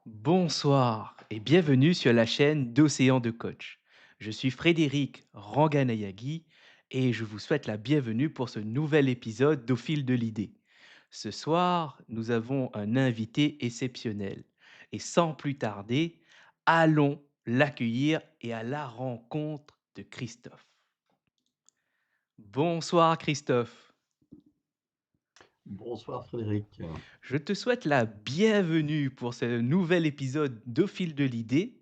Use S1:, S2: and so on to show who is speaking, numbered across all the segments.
S1: Bonsoir et bienvenue sur la chaîne d'Océan de Coach. Je suis Frédéric Ranganayagi et je vous souhaite la bienvenue pour ce nouvel épisode d'Au fil de l'idée. Ce soir, nous avons un invité exceptionnel et sans plus tarder, allons l'accueillir et à la rencontre de Christophe. Bonsoir Christophe.
S2: Bonsoir Frédéric.
S1: Je te souhaite la bienvenue pour ce nouvel épisode d'Au fil de l'idée.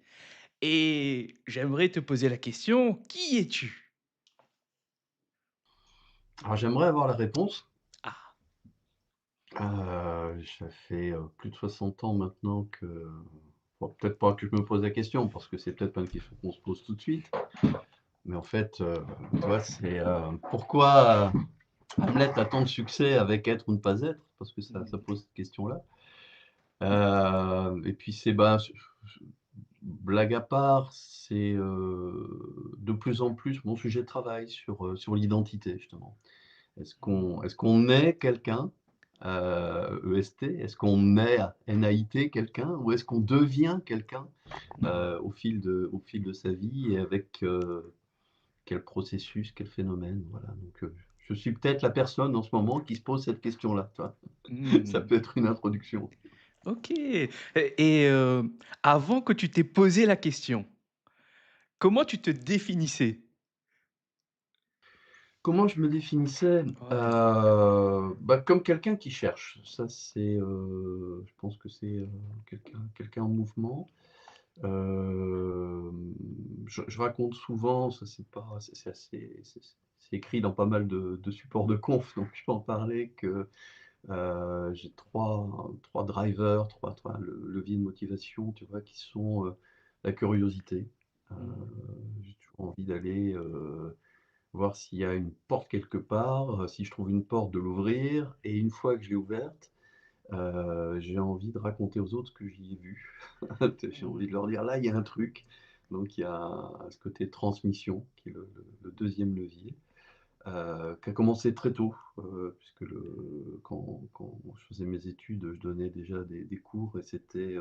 S1: Et j'aimerais te poser la question, qui es-tu?
S2: Alors j'aimerais avoir la réponse.
S1: Ah,
S2: Ça fait, plus de 60 ans maintenant que bon, peut-être pas que je me pose la question parce que c'est peut-être pas une question qu'on se pose tout de suite. Mais en fait, tu vois, c'est, pourquoi, Hamlet a tant de succès avec être ou ne pas être? Parce que ça
S1: mmh,
S2: pose cette question-là. Et puis c'est, blague à part, c'est, de plus en plus mon sujet de travail sur l'identité justement. Est-ce qu'on est quelqu'un, EST? Est-ce qu'on est NAIT quelqu'un? Ou est-ce qu'on devient quelqu'un,
S1: mmh.
S2: au fil de sa vie et avec, quel processus, quel phénomène? Voilà, donc, je suis peut-être la personne en ce moment qui se pose cette question-là, tu vois? Ça
S1: Mmh.
S2: peut être une introduction.
S1: OK avant que tu t'aies posé la question, comment tu te définissais?
S2: Comment je me définissais?
S1: Ouais.
S2: Comme quelqu'un qui cherche. Ça c'est, je pense que c'est, quelqu'un en mouvement. Hem, je raconte souvent, ça c'est pas c'est assez c'est écrit dans pas mal de supports de conf, donc je peux en parler que, j'ai trois drivers, trois leviers de motivation, tu vois? Qui sont, la curiosité. Heu,
S1: Mmh.
S2: j'ai toujours envie d'aller, voir s'il y a une porte quelque part, si je trouve une porte, de l'ouvrir et une fois que je l'ai ouverte, j'ai envie de raconter aux autres ce que j'y ai vu. J'ai envie de
S1: Mmh.
S2: leur dire: «Là, il y a un truc». Donc il y a ce côté transmission qui est le 2e levier, qui a commencé très tôt, puisque quand je faisais mes études, je donnais déjà des cours et c'était,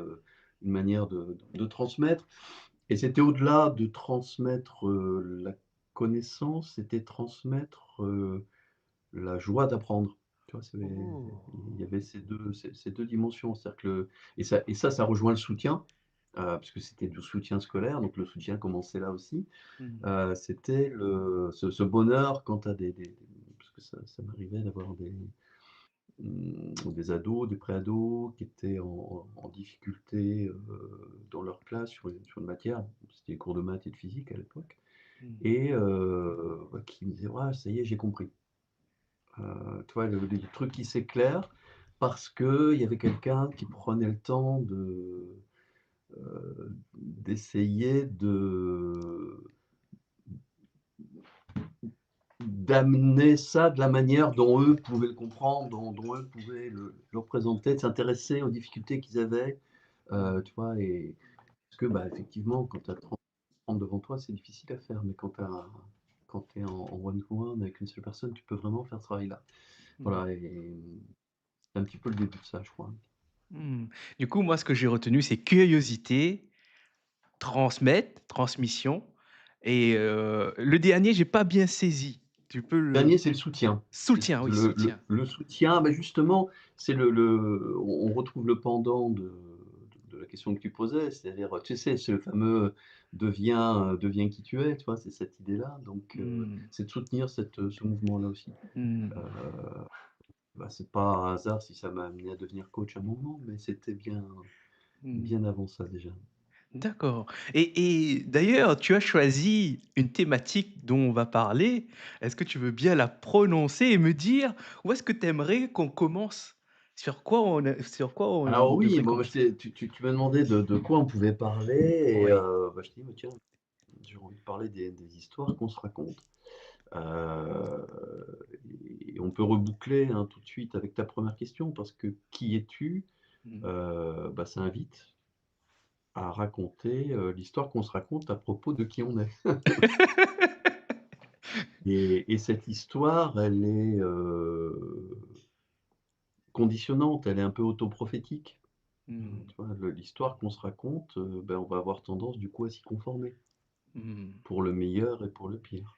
S2: une manière de transmettre et c'était au-delà de transmettre, la connaissance, c'était transmettre, la joie d'apprendre. Tu vois?
S1: Oh!
S2: Il y avait ces deux dimensions. C'est-à-dire que ça rejoint le soutien, puisque c'était du soutien scolaire, donc le soutien commençait là aussi.
S1: Mmh.
S2: C'était ce bonheur quand tu as parce que ça m'arrivait d'avoir des ados, des pré-ados qui étaient en difficulté, dans leur classe sur une matière. C'était les cours de maths et de physique à l'époque
S1: Mmh.
S2: et qui me disaient: «Ouais, ça y est, j'ai compris». Tu vois, le truc qui s'éclaire parce qu'il y avait quelqu'un qui prenait le temps d'essayer d'amener ça de la manière dont eux pouvaient le comprendre, dont eux pouvaient le représenter, de s'intéresser aux difficultés qu'ils avaient,
S1: Mmh.
S2: tu vois? Et parce que, effectivement, quand tu as 30 devant toi, c'est difficile à faire, mais quand tu es en one to one avec une seule personne, tu peux vraiment faire ce travail-là.
S1: Mmh.
S2: Voilà et c'est un petit peu le début de ça, je crois.
S1: Mmh. Du coup, moi, ce que j'ai retenu, c'est curiosité, transmettre, transmission et le dernier, j'ai pas bien saisi. Tu peux le
S2: Dernier, c'est le soutien. C'est
S1: soutien, oui,
S2: le le
S1: soutien.
S2: le soutien, justement, c'est on retrouve le pendant de la question que tu posais, c'est-à-dire, tu sais, ce fameux, «Deviens qui tu es», tu vois? C'est cette idée-là, donc
S1: Mmh.
S2: c'est de soutenir ce mouvement-là aussi. Heu,
S1: Mmh.
S2: c'est pas un hasard si ça m'a amené à devenir coach à un moment, mais c'était bien
S1: Mmh.
S2: bien avant ça déjà.
S1: D'accord et d'ailleurs, tu as choisi une thématique dont on va parler. Est-ce que tu veux bien la prononcer et me dire où est-ce que tu aimerais qu'on commence? Sur quoi on
S2: Alors oui,
S1: devrait
S2: bon,
S1: commencer?
S2: tu m'as demandé de quoi on pouvait parler et
S1: Oui.
S2: je dis: «Tiens, j'ai envie de parler des histoires qu'on se raconte». Heu et on peut reboucler, hein, tout de suite avec ta première question parce que qui es-tu?
S1: Mmh.
S2: Ça invite à raconter, l'histoire qu'on se raconte à propos de qui on est. Et cette histoire, elle est, conditionnante, elle est un peu autoprophétique.
S1: Mmh.
S2: Tu vois? L'histoire qu'on se raconte, ben, on va avoir tendance du coup à s'y conformer,
S1: Mmh.
S2: pour le meilleur et pour le pire.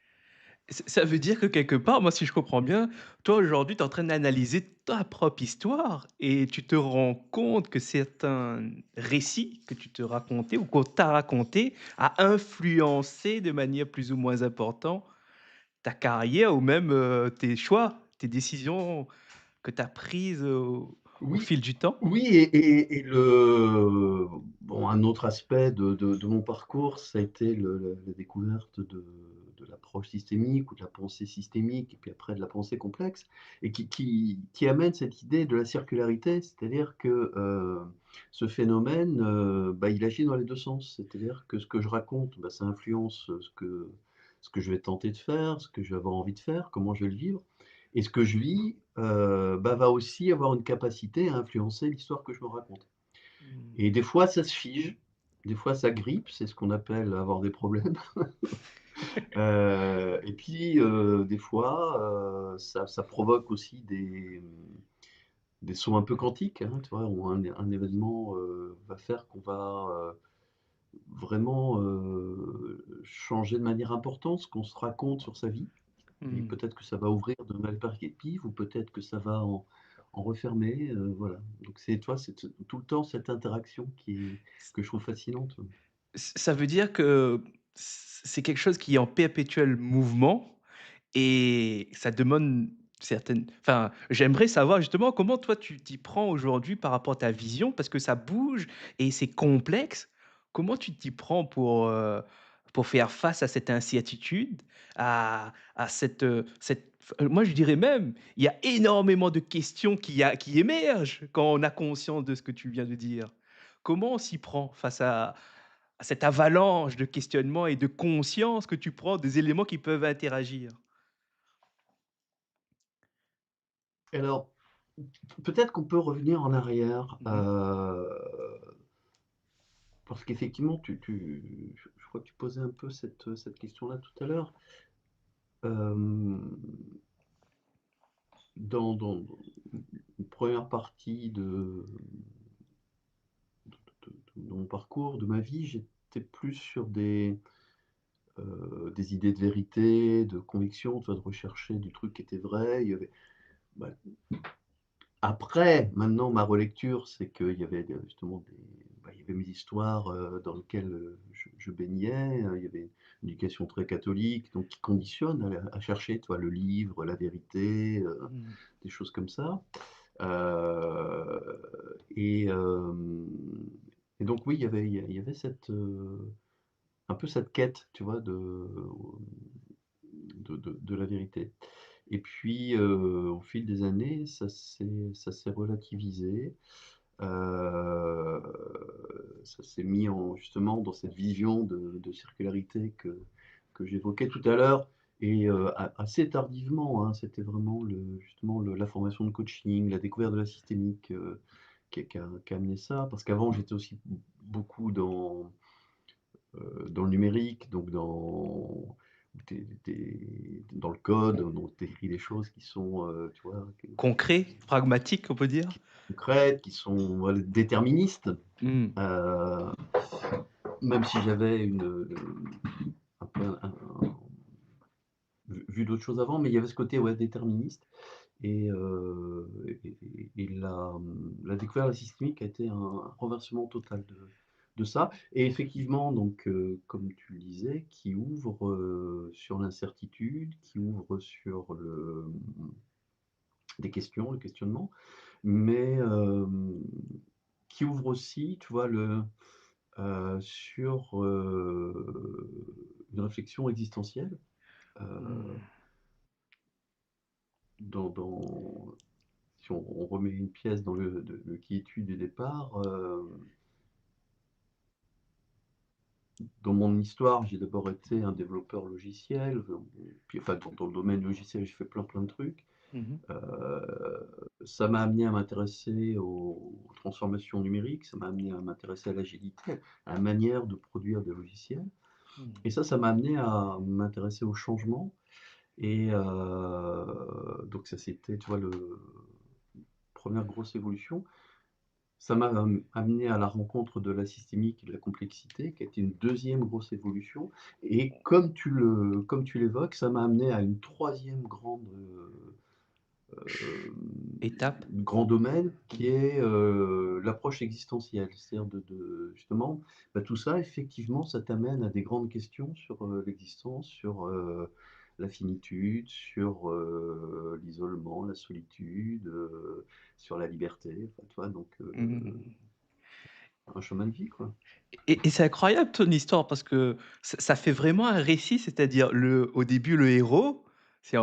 S1: Ça veut dire que quelque part, moi, si je comprends bien, toi, aujourd'hui, tu es en train d'analyser ta propre histoire et tu te rends compte que certains récits que tu te racontais ou qu'on t'a raconté a influencé de manière plus ou moins importante ta carrière ou même, tes choix, tes décisions que tu as prises au
S2: Oui,
S1: fil du temps?
S2: oui et le bon, un autre aspect de mon parcours, ça a été la découverte de l'approche systémique ou de la pensée systémique et puis après de la pensée complexe et qui amène cette idée de la circularité. C'est-à-dire que, ce phénomène, bah, il agit dans les 2 sens. C'est-à-dire que ce que je raconte, bah, ça influence, ce que je vais tenter de faire, ce que je vais avoir envie de faire, comment je vais le vivre et ce que je vis, bah, va aussi avoir une capacité à influencer l'histoire que je me raconte.
S1: Mmh.
S2: Et des fois, ça se fige, des fois ça grippe, c'est ce qu'on appelle avoir des problèmes. Et puis, des fois, ça provoque aussi des sauts un peu quantiques, hein, tu vois? Où un événement, va faire qu'on va, vraiment, changer de manière importante ce qu'on se raconte sur sa vie. Et
S1: Mmh.
S2: peut-être que ça va ouvrir de nouvelles perspectives ou peut-être que ça va en refermer, voilà. Donc c'est toi, c'est tout le temps cette interaction que je trouve fascinante.
S1: Ça veut dire que c'est quelque chose qui est en perpétuel mouvement et ça demande certaines enfin, j'aimerais savoir justement comment toi tu t'y prends aujourd'hui par rapport à ta vision parce que ça bouge et c'est complexe. Comment tu t'y prends pour faire face à cette incertitude, à moi je dirais même, il y a énormément de questions qui émergent quand on a conscience de ce que tu viens de dire. Comment on s'y prend face à cette avalanche de questionnements et de conscience que tu prends des éléments qui peuvent interagir?
S2: Alors, peut-être qu'on peut revenir en arrière,
S1: Mmh mh.
S2: parce qu'effectivement je crois que tu posais un peu cette question-là tout à l'heure. Hem, dans une 1re partie de mon parcours, de ma vie, j'étais plus sur des idées de vérité, de conviction, tu vois? De rechercher du truc qui était vrai. Il y avait bah, après, maintenant, ma relecture, c'est qu'il y avait justement il y avait mes histoires, dans lesquelles, je baignais, il y avait une éducation très catholique, donc qui conditionne à chercher, tu vois? Le livre, la vérité,
S1: Mmh.
S2: des choses comme ça. Heu et hem et donc oui, il y avait un peu cette quête, tu vois? De la vérité. Et puis, au fil des années, ça s'est relativisé, heu, ça s'est mis en justement dans cette vision de circularité que j'évoquais tout à l'heure et assez tardivement, hein. C'était vraiment justement la formation de coaching, la découverte de la systémique, qui a amené ça. Parce qu'avant, j'étais aussi beaucoup dans le numérique, donc dans le code, donc tu écris des choses qui sont, tu vois,
S1: Concret, pragmatique, on peut dire?
S2: concrètes, qui sont, voilà, déterministes,
S1: Mmh.
S2: heu, même si j'avais un peu vu d'autres choses avant, mais il y avait ce côté, ouais, déterministe et la découverte de la systémique a été un renversement total de ça et effectivement donc comme tu le disais, qui ouvre, sur l'incertitude, qui ouvre sur des questions, le questionnement, mais qui ouvre aussi, tu vois, sur, une réflexion existentielle, heu,
S1: Mmh.
S2: dans si on remet une pièce dans le quiétude du départ, dans mon histoire, j'ai d'abord été un développeur logiciel, puis enfin dans le domaine logiciel, j'ai fait plein de trucs.
S1: Mmh mh.
S2: Ça m'a amené à m'intéresser aux transformations numériques, ça m'a amené à m'intéresser à l'agilité, à la manière de produire des logiciels
S1: Mmh.
S2: et ça m'a amené à m'intéresser au changement et donc ça c'était, tu vois, le 1re grosse évolution. ça m'a amené à la rencontre de la systémique et de la complexité, qui a été une deuxième grosse évolution et comme tu l'évoques, ça m'a amené à une troisième hem,
S1: Étape?
S2: grand domaine qui
S1: Mmh.
S2: est, l'approche existentielle. C'est-à-dire de justement, bah, tout ça effectivement, ça t'amène à des grandes questions sur, l'existence, sur, la finitude, sur, l'isolement, la solitude, sur la liberté, enfin, tu vois? Donc,
S1: Mmh.
S2: un chemin de vie, quoi.
S1: Et c'est incroyable ton histoire parce que ça fait vraiment un récit, c'est-à-dire au début le héros, c'est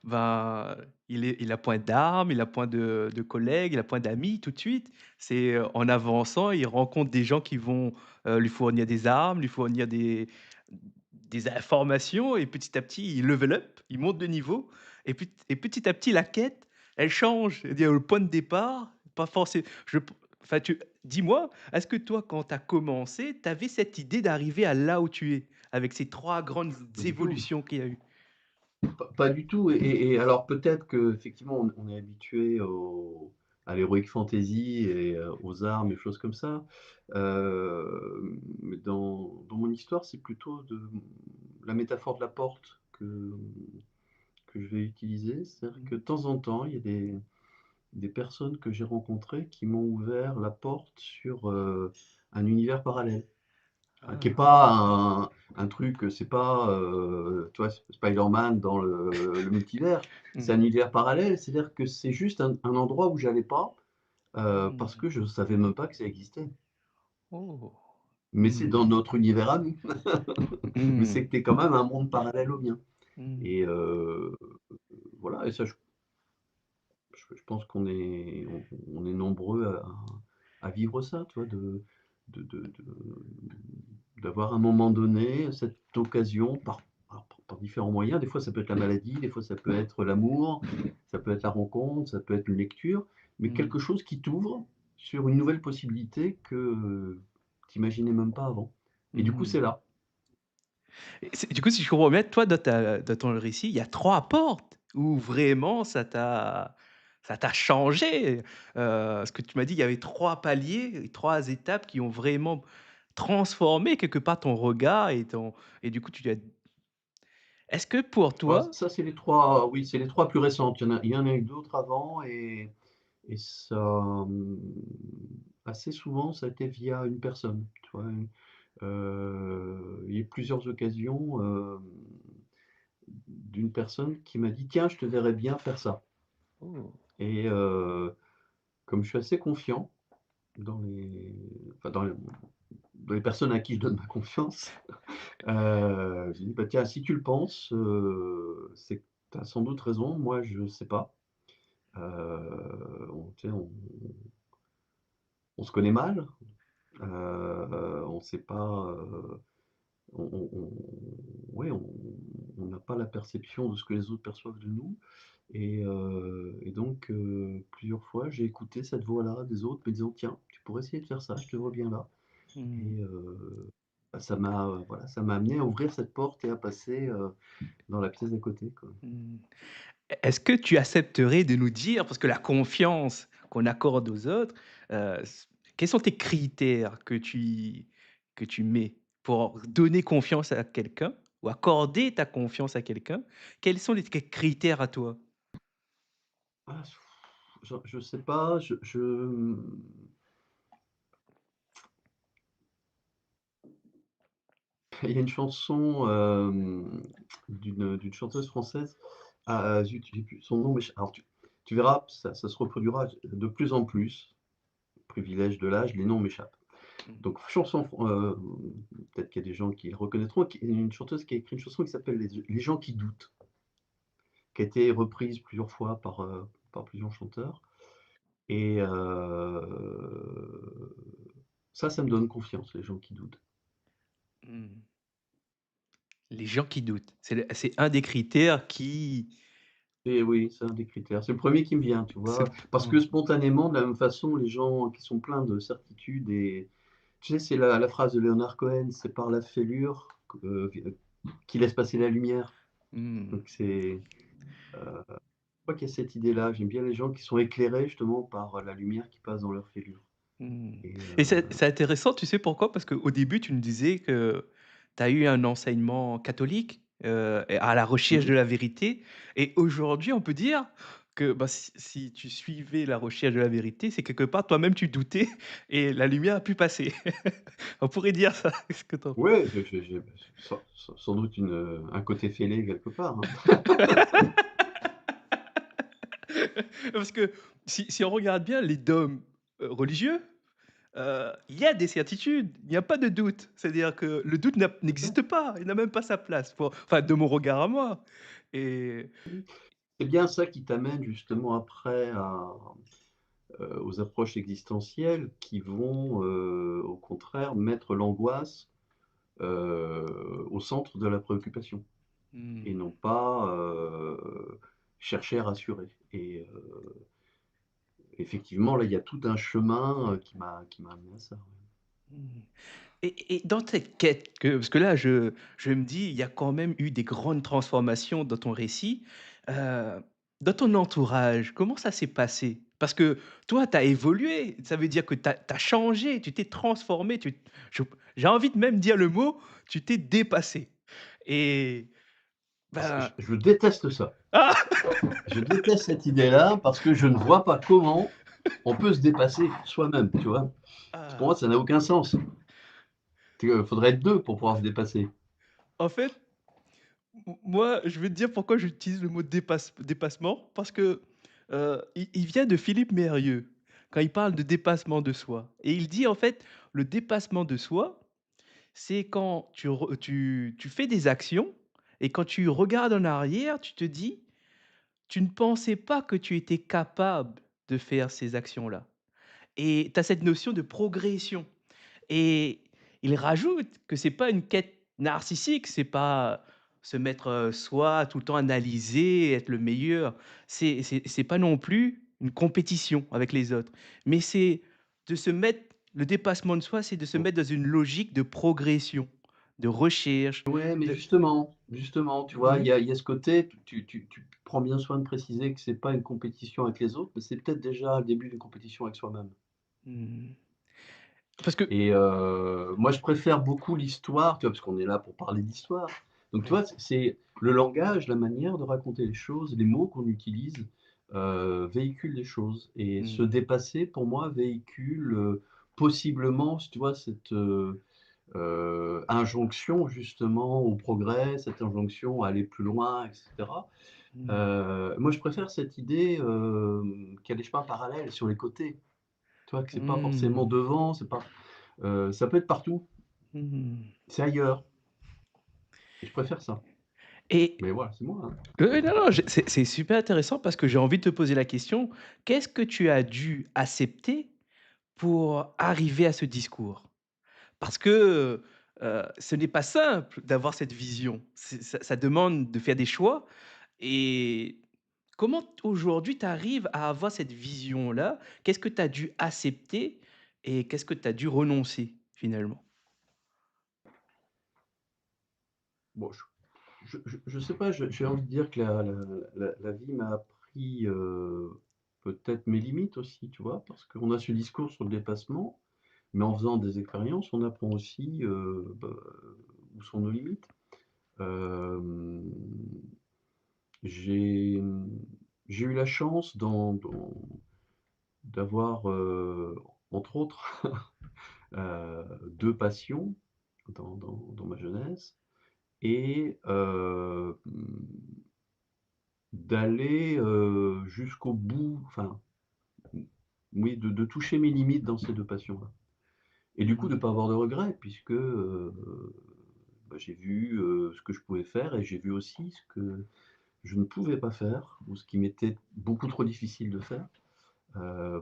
S1: ben, il a point d'armes, il a point de collègues, il a point d'amis tout de suite. C'est, en avançant, il rencontre des gens qui vont, lui fournir des armes, lui fournir des informations et petit à petit il level up, il monte de niveau et petit à petit la quête, elle change. C'est-à-dire le point de départ, pas forcé je p enfin tu dis-moi, est-ce que toi, quand tu as commencé, tu avais cette idée d'arriver à là où tu es? Avec ces 3 grandes
S2: Pas du tout,
S1: évolutions qu'il y a eu?
S2: pas du tout et alors peut-être qu'effectivement on est habitué à l'heroic fantasy et aux armes et choses comme ça. Mais dans mon histoire, c'est plutôt la métaphore de la porte que je vais utiliser. C'est-à-dire
S1: Mmh.
S2: que de temps en temps, il y a des personnes que j'ai rencontrées qui m'ont ouvert la porte sur, un univers parallèle. Qui est
S1: Ah.
S2: pas un truc, c'est pas, tu vois, Spider-Man dans le multivers. C'est
S1: Mmh.
S2: un univers parallèle, c'est-à-dire que c'est juste un endroit où j'allais pas, parce
S1: Mmh.
S2: que je savais même pas que ça existait.
S1: Oh.
S2: Mais c'est
S1: Mmh.
S2: dans notre univers à nous. Mais
S1: Mmh.
S2: c'était quand même un monde parallèle au mien
S1: Mmh.
S2: et voilà et ça je pense on est nombreux à vivre ça, tu vois? De d'avoir à un moment donné cette occasion par différents moyens. Des fois, ça peut être la maladie, des fois, ça peut être l'amour, ça peut être la rencontre, ça peut être une lecture, mais
S1: Mmh.
S2: quelque chose qui t'ouvre sur une nouvelle possibilité que tu imaginais même pas avant et du coup,
S1: Mmh.
S2: c'est là.
S1: Et du coup, si je comprends bien, toi, dans ton récit, il y a 3 portes où vraiment ça t'a changé. Ce que tu m'as dit, il y avait 3 paliers, 3 étapes qui ont vraiment transformé quelque part ton regard et du coup, tu as est-ce que pour
S2: Bah,
S1: toi
S2: ça, c'est les 3. Oui, c'est les 3 plus récentes. Il y en a eu d'autres avant et ça, assez souvent, ça a été via une personne, tu vois? Il y a eu plusieurs occasions, d'une personne qui m'a dit: «Tiens, je te verrais bien faire ça»
S1: oh.
S2: et comme je suis assez confiant dans les enfin, dans les personnes à qui je donne ma confiance, j'ai dit: «Bah, tiens, si tu le penses, c'est que tu as sans doute raison, moi je sais pas». Tu sais, on se connaît mal, on sait pas, on ouais, on n'a pas la perception de ce que les autres perçoivent de nous et donc plusieurs fois, j'ai écouté cette voix-là des autres me disant: «Tiens, tu pourrais essayer de faire ça, je te vois bien là»
S1: Mmh.
S2: et bah, voilà, ça m'a amené à ouvrir cette porte et à passer, dans la pièce d'à côté, quoi.
S1: Mmh. Est-ce que tu accepterais de nous dire, parce que la confiance qu'on accorde aux autres, quels sont tes critères que tu mets pour donner confiance à quelqu'un ou accorder ta confiance à quelqu'un? Quels sont les critères à toi?
S2: Ah, je sais pas, il y a une chanson, d'une chanteuse française, zut, j'ai plus son nom, mais alors tu verras, ça se reproduira de plus en plus, privilège de l'âge, les noms m'échappent.
S1: Mmh.
S2: Donc chanson peut-être qu'il y a des gens qui la reconnaîtront, une chanteuse qui a écrit une chanson qui s'appelle «Les gens qui doutent», qui a été reprise plusieurs fois par plusieurs chanteurs et ça me donne confiance, les gens qui doutent.
S1: Mmh. Les gens qui doutent, c'est un des critères qui
S2: Et oui, c'est un des critères. C'est le premier qui me vient, tu
S1: c'est
S2: vois? Parce
S1: mmh.
S2: que spontanément, de la même façon, les gens qui sont pleins de certitudes et tu sais, c'est la phrase de Leonard Cohen: «C'est par la fêlure qui laisse passer la lumière».
S1: Mmh.
S2: Donc je crois qu'il y a cette idée-là. J'aime bien les gens qui sont éclairés justement par la lumière qui passe dans leur fêlure.
S1: Mmh.
S2: Et
S1: Et c'est intéressant, tu sais pourquoi? Parce qu'au début, tu me disais que tu as eu un enseignement catholique, et à la recherche
S2: mmh
S1: de la vérité et aujourd'hui, on peut dire que, bah, si tu suivais la recherche de la vérité, c'est quelque part toi-même tu doutais et la lumière a pu passer. On pourrait dire ça. Qu'est-ce que tu en penses?
S2: ouais, j'ai sans doute un côté fêlé quelque part, hein.
S1: Parce que si on regarde bien les dogmes, religieux, il y a des certitudes, il n'y a pas de doute. C'est-à-dire que le doute n'existe pas, il n'a même pas sa place pour enfin de mon regard à moi et
S2: C'est bien ça qui t'amène justement après aux approches existentielles qui vont, au contraire mettre l'angoisse, au centre de la préoccupation et
S1: mmh,
S2: non pas, chercher à rassurer et effectivement là, il y a tout un chemin, qui m'a amené à ça, ouais.
S1: mmh et dans cette quête que parce que là je me dis, il y a quand même eu des grandes transformations dans ton récit, heu, dans ton entourage, comment ça s'est passé? Parce que toi, tu as évolué, ça veut dire que tu as changé, tu t'es transformé, je j'ai envie de même dire le mot, tu t'es dépassé et
S2: Alors
S1: ben
S2: je déteste ça.
S1: ah!
S2: Je déteste cette idée-là parce que je ne vois pas comment on peut se dépasser soi-même, tu vois? Pour
S1: Ah!
S2: moi, ça n'a aucun sens. Faudrait être 2 pour pouvoir se dépasser.
S1: En fait, moi, je vais te dire pourquoi j'utilise le mot dépassement, parce que, il vient de Philippe Mérieux, quand il parle de dépassement de soi et il dit en fait: «Le dépassement de soi, c'est quand tu fais des actions et quand tu regardes en arrière, tu te dis: "Tu ne pensais pas que tu étais capable de faire ces actions-là"» et tu as cette notion de progression. Et il rajoute que c'est pas une quête narcissique, c'est pas se mettre, soi, tout le temps analyser, être le meilleur. C'est pas non plus une compétition avec les autres, mais c'est de se mettre le dépassement de soi, c'est de se
S2: Bon.
S1: mettre dans une logique de progression, de recherche,
S2: Ouais, mais
S1: de
S2: justement, tu vois,
S1: mmh
S2: il y a ce côté, tu prends bien soin de préciser que c'est pas une compétition avec les autres, mais c'est peut-être déjà le début d'une compétition avec soi-même.
S1: mmh. Parce que
S2: Et moi, je préfère beaucoup l'histoire, tu vois? Parce qu'on est là pour parler d'histoire. Donc, tu
S1: oui.
S2: vois, c'est le langage, la manière de raconter les choses, les mots qu'on utilise, véhiculent des choses et se
S1: Mmh.
S2: dépasser, pour moi, véhicule, possiblement, tu vois, cette, injonction justement au progrès, cette injonction à aller plus loin et cetera.
S1: Mmh.
S2: Moi, je préfère cette idée, qu'il y a des chemins parallèles sur les côtés. Tu vois? Que c'est pas forcément
S1: Mmh.
S2: devant, c'est pas ça peut être partout,
S1: Mmh.
S2: c'est ailleurs et je préfère ça.
S1: Et
S2: Mais voilà, c'est moi, hein.
S1: oui, non, non, c'est super intéressant parce que j'ai envie de te poser la question, qu'est-ce que tu as dû accepter pour arriver à ce discours? Parce que, ce n'est pas simple d'avoir cette vision. Ça demande de faire des choix et comment aujourd'hui tu arrives à avoir cette vision-là? Qu'est-ce que tu as dû accepter et qu'est-ce que tu as dû renoncer finalement?
S2: Bon, je sais pas, j'ai envie de dire que la vie m'a appris, peut-être mes limites aussi, tu vois? Parce qu'on a ce discours sur le dépassement, mais en faisant des expériences, on apprend aussi, où sont nos limites. Hem, j'ai, j'ai eu la chance d'avoir, entre autres, 2 passions dans ma jeunesse et d'aller, jusqu'au bout, enfin, oui, de toucher mes limites dans ces 2 passions-là et du coup de
S1: Mmh.
S2: pas avoir de regrets puisque, bah, j'ai vu, ce que je pouvais faire et j'ai vu aussi ce que je ne pouvais pas faire ou ce qui m'était beaucoup trop difficile de faire,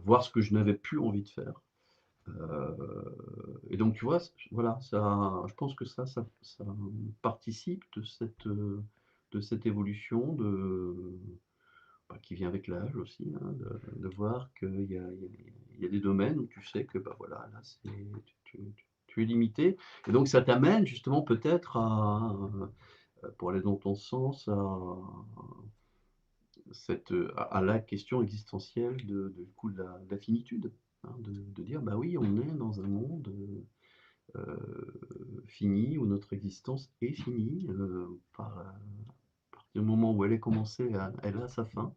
S2: voir ce que je n'avais plus envie de faire, et donc tu vois, voilà, ça je pense que ça participe de cette évolution bah, qui vient avec l'âge aussi, hein, de voir qu'il y a des domaines où tu sais que, bah, voilà, là, tu es limité et donc ça t'amène justement peut-être pour aller dans ton sens, à la question existentielle du coup de la finitude. hein, de dire: «Bah oui, on est dans un monde, fini, où notre existence est finie, à partir du moment où elle est commencée, elle a sa fin».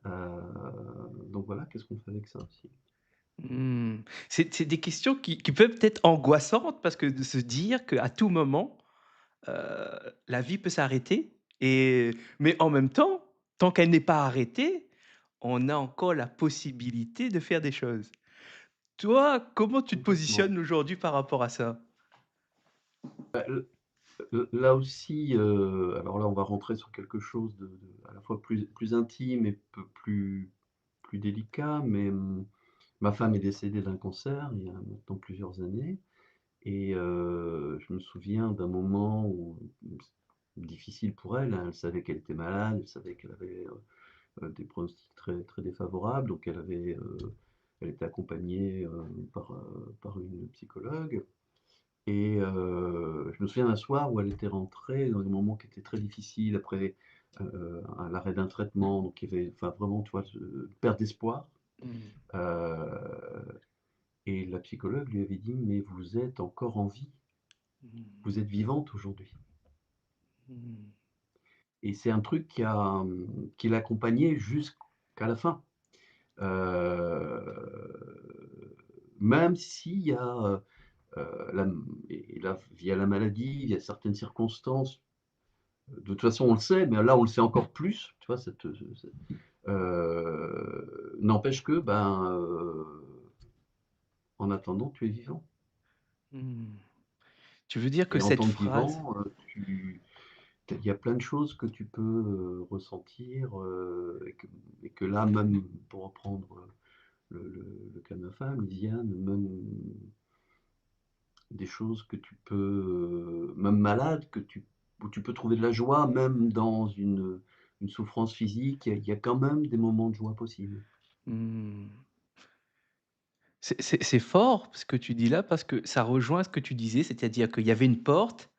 S2: Donc voilà, qu'est-ce qu'on fait avec ça aussi?
S1: Mmh. C'est des questions qui peuvent être angoissantes parce que de se dire qu'à tout moment, heu, la vie peut s'arrêter et mais en même temps, tant qu'elle n'est pas arrêtée, on a encore la possibilité de faire des choses. Toi, comment tu te
S2: Complètement.
S1: positionnes aujourd'hui par rapport à ça?
S2: Bah, là aussi, alors là, on va rentrer sur quelque chose de à la fois plus intime et peu plus délicat, mais, ma femme est décédée d'un cancer il y a maintenant plusieurs années et je me souviens d'un moment où difficile pour elle, hein. Elle savait qu'elle était malade, elle savait qu'elle avait, des pronostics très défavorables, donc elle était accompagnée, par une psychologue et je me souviens d'un soir où elle était rentrée dans des moments qui étaient très difficiles après, l'arrêt d'un traitement, donc il y avait enfin vraiment, tu vois, perte d'espoir,
S1: Mmh.
S2: heu et la psychologue lui avait dit: «Mais vous êtes encore en vie,
S1: Mmh.
S2: vous êtes vivante aujourd'hui».
S1: Mmh.
S2: Et c'est un truc qui l'accompagnait jusqu'à la fin. Même s'il y a, la et là, via la maladie, il y a certaines circonstances, de toute façon on le sait, mais là on le sait encore plus, tu vois? N'empêche que, ben, en attendant, tu es vivant
S1: Mmh. Tu veux dire que
S2: et en
S1: cette
S2: tant que
S1: phrase
S2: vivant, il y a plein de choses que tu peux, ressentir, et que là, même pour reprendre, le cas de ma femme, Lisiane, même des choses que tu peux, même malade, où tu peux trouver de la joie, même dans une souffrance physique, il y a quand même des moments de joie possibles.
S1: mmh. C'est fort ce que tu dis là parce que ça rejoint ce que tu disais, c'est-à-dire qu'il y avait une porte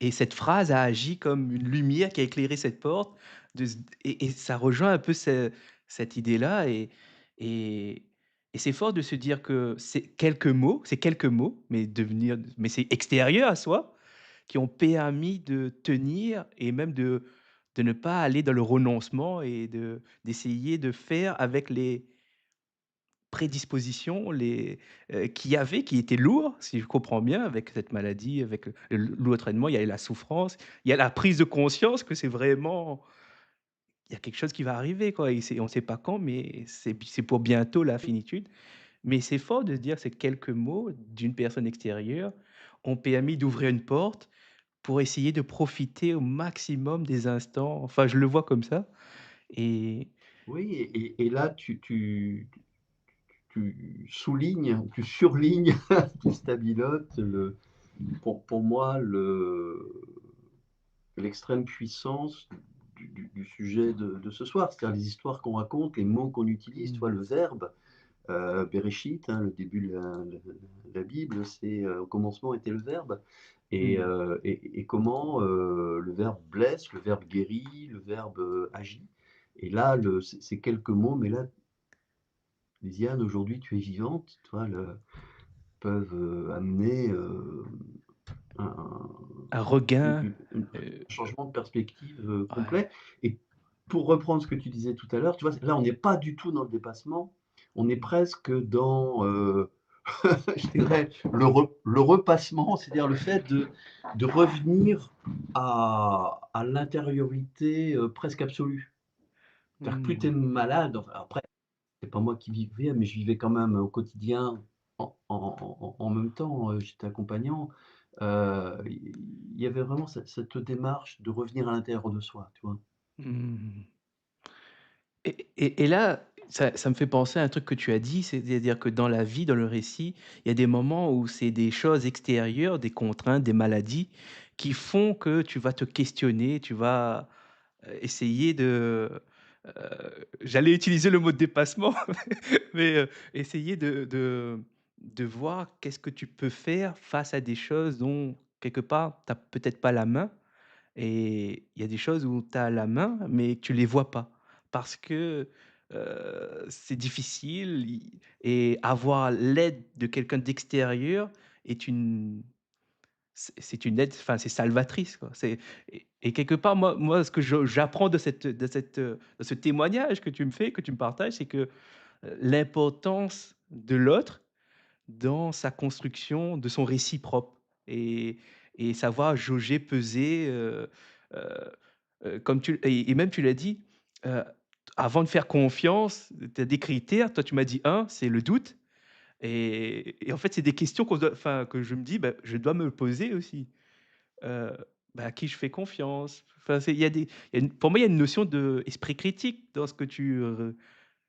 S1: et cette phrase a agi comme une lumière qui a éclairé cette porte de s et ça rejoint un peu cette idée-là et et c'est fort de se dire que c'est quelques mots, mais c'est extérieur à soi, qui ont permis de tenir et même de ne pas aller dans le renoncement et d'essayer de faire avec les prédispositions, qu'il y avait, qui étaient lourds, si je comprends bien, avec cette maladie, avec le lourd traitement, il y a la souffrance, il y a la prise de conscience que c'est vraiment il y a quelque chose qui va arriver, quoi et c'est on ne sait pas quand, mais c'est pour bientôt la finitude. Mais c'est fort de se dire ces quelques mots d'une personne extérieure ont permis d'ouvrir une porte pour essayer de profiter au maximum des instants. Enfin, je le vois comme ça et
S2: Oui et là, tu soulignes, tu surlignes, tu stabilotes pour moi, l'extrême puissance du sujet de ce soir. C'est-à-dire les histoires qu'on raconte, les mots qu'on utilise, tu
S1: mmh,
S2: vois? Le verbe, Bereshit, hein, le début de la Bible, c'est, au commencement était le verbe
S1: mmh,
S2: et comment, le verbe blesse, le verbe guérit, le verbe, agit et là, ces quelques mots, mais là, Lisiane, aujourd'hui tu es vivante, tu vois? Peuvent, amener, un
S1: un
S2: une
S1: regain,
S2: une
S1: heu,
S2: changement de perspective,
S1: ouais.
S2: complet et pour reprendre ce que tu disais tout à l'heure, tu vois? Là, on n'est pas du tout dans le dépassement, on est
S1: Mmh.
S2: presque dans, je dirais le repassement, c'est-à-dire le fait de revenir à l'intériorité, presque absolue. C'est-à-dire que plus tu es
S1: Mmh.
S2: malade, enfin après, c'est pas moi qui vivais, mais je vivais quand même au quotidien en même temps, j'étais accompagnant. Il y avait vraiment cette démarche de revenir à l'intérieur de soi, tu vois?
S1: Mmh. Et là, ça me fait penser à un truc que tu as dit, c'est-à-dire que dans la vie, dans le récit, il y a des moments où c'est des choses extérieures, des contraintes, des maladies qui font que tu vas te questionner, tu vas, essayer j'allais utiliser le mot dépassement, mais, essayer de voir qu'est-ce que tu peux faire face à des choses dont quelque part tu as peut-être pas la main. Et il y a des choses où tu as la main, mais tu les vois pas. Parce que, c'est difficile et avoir l'aide de quelqu'un d'extérieur est une c'est une aide, enfin, c'est salvatrice, quoi. Et quelque part, moi, ce que j'apprends de ce témoignage que tu me fais, que tu me partages, c'est que, l'importance de l'autre dans sa construction de son récit propre et savoir jauger, peser, heu comme et même tu l'as dit, heu, avant de faire confiance, tu as des critères. Toi, tu m'as dit un, c'est le doute et en fait, c'est des questions qu'on doit enfin, que je me dis, bah, je dois me le poser aussi. Heu, Bah, à qui je fais confiance? Enfin, c'est il y a une pour moi, il y a une notion d'esprit critique dans ce que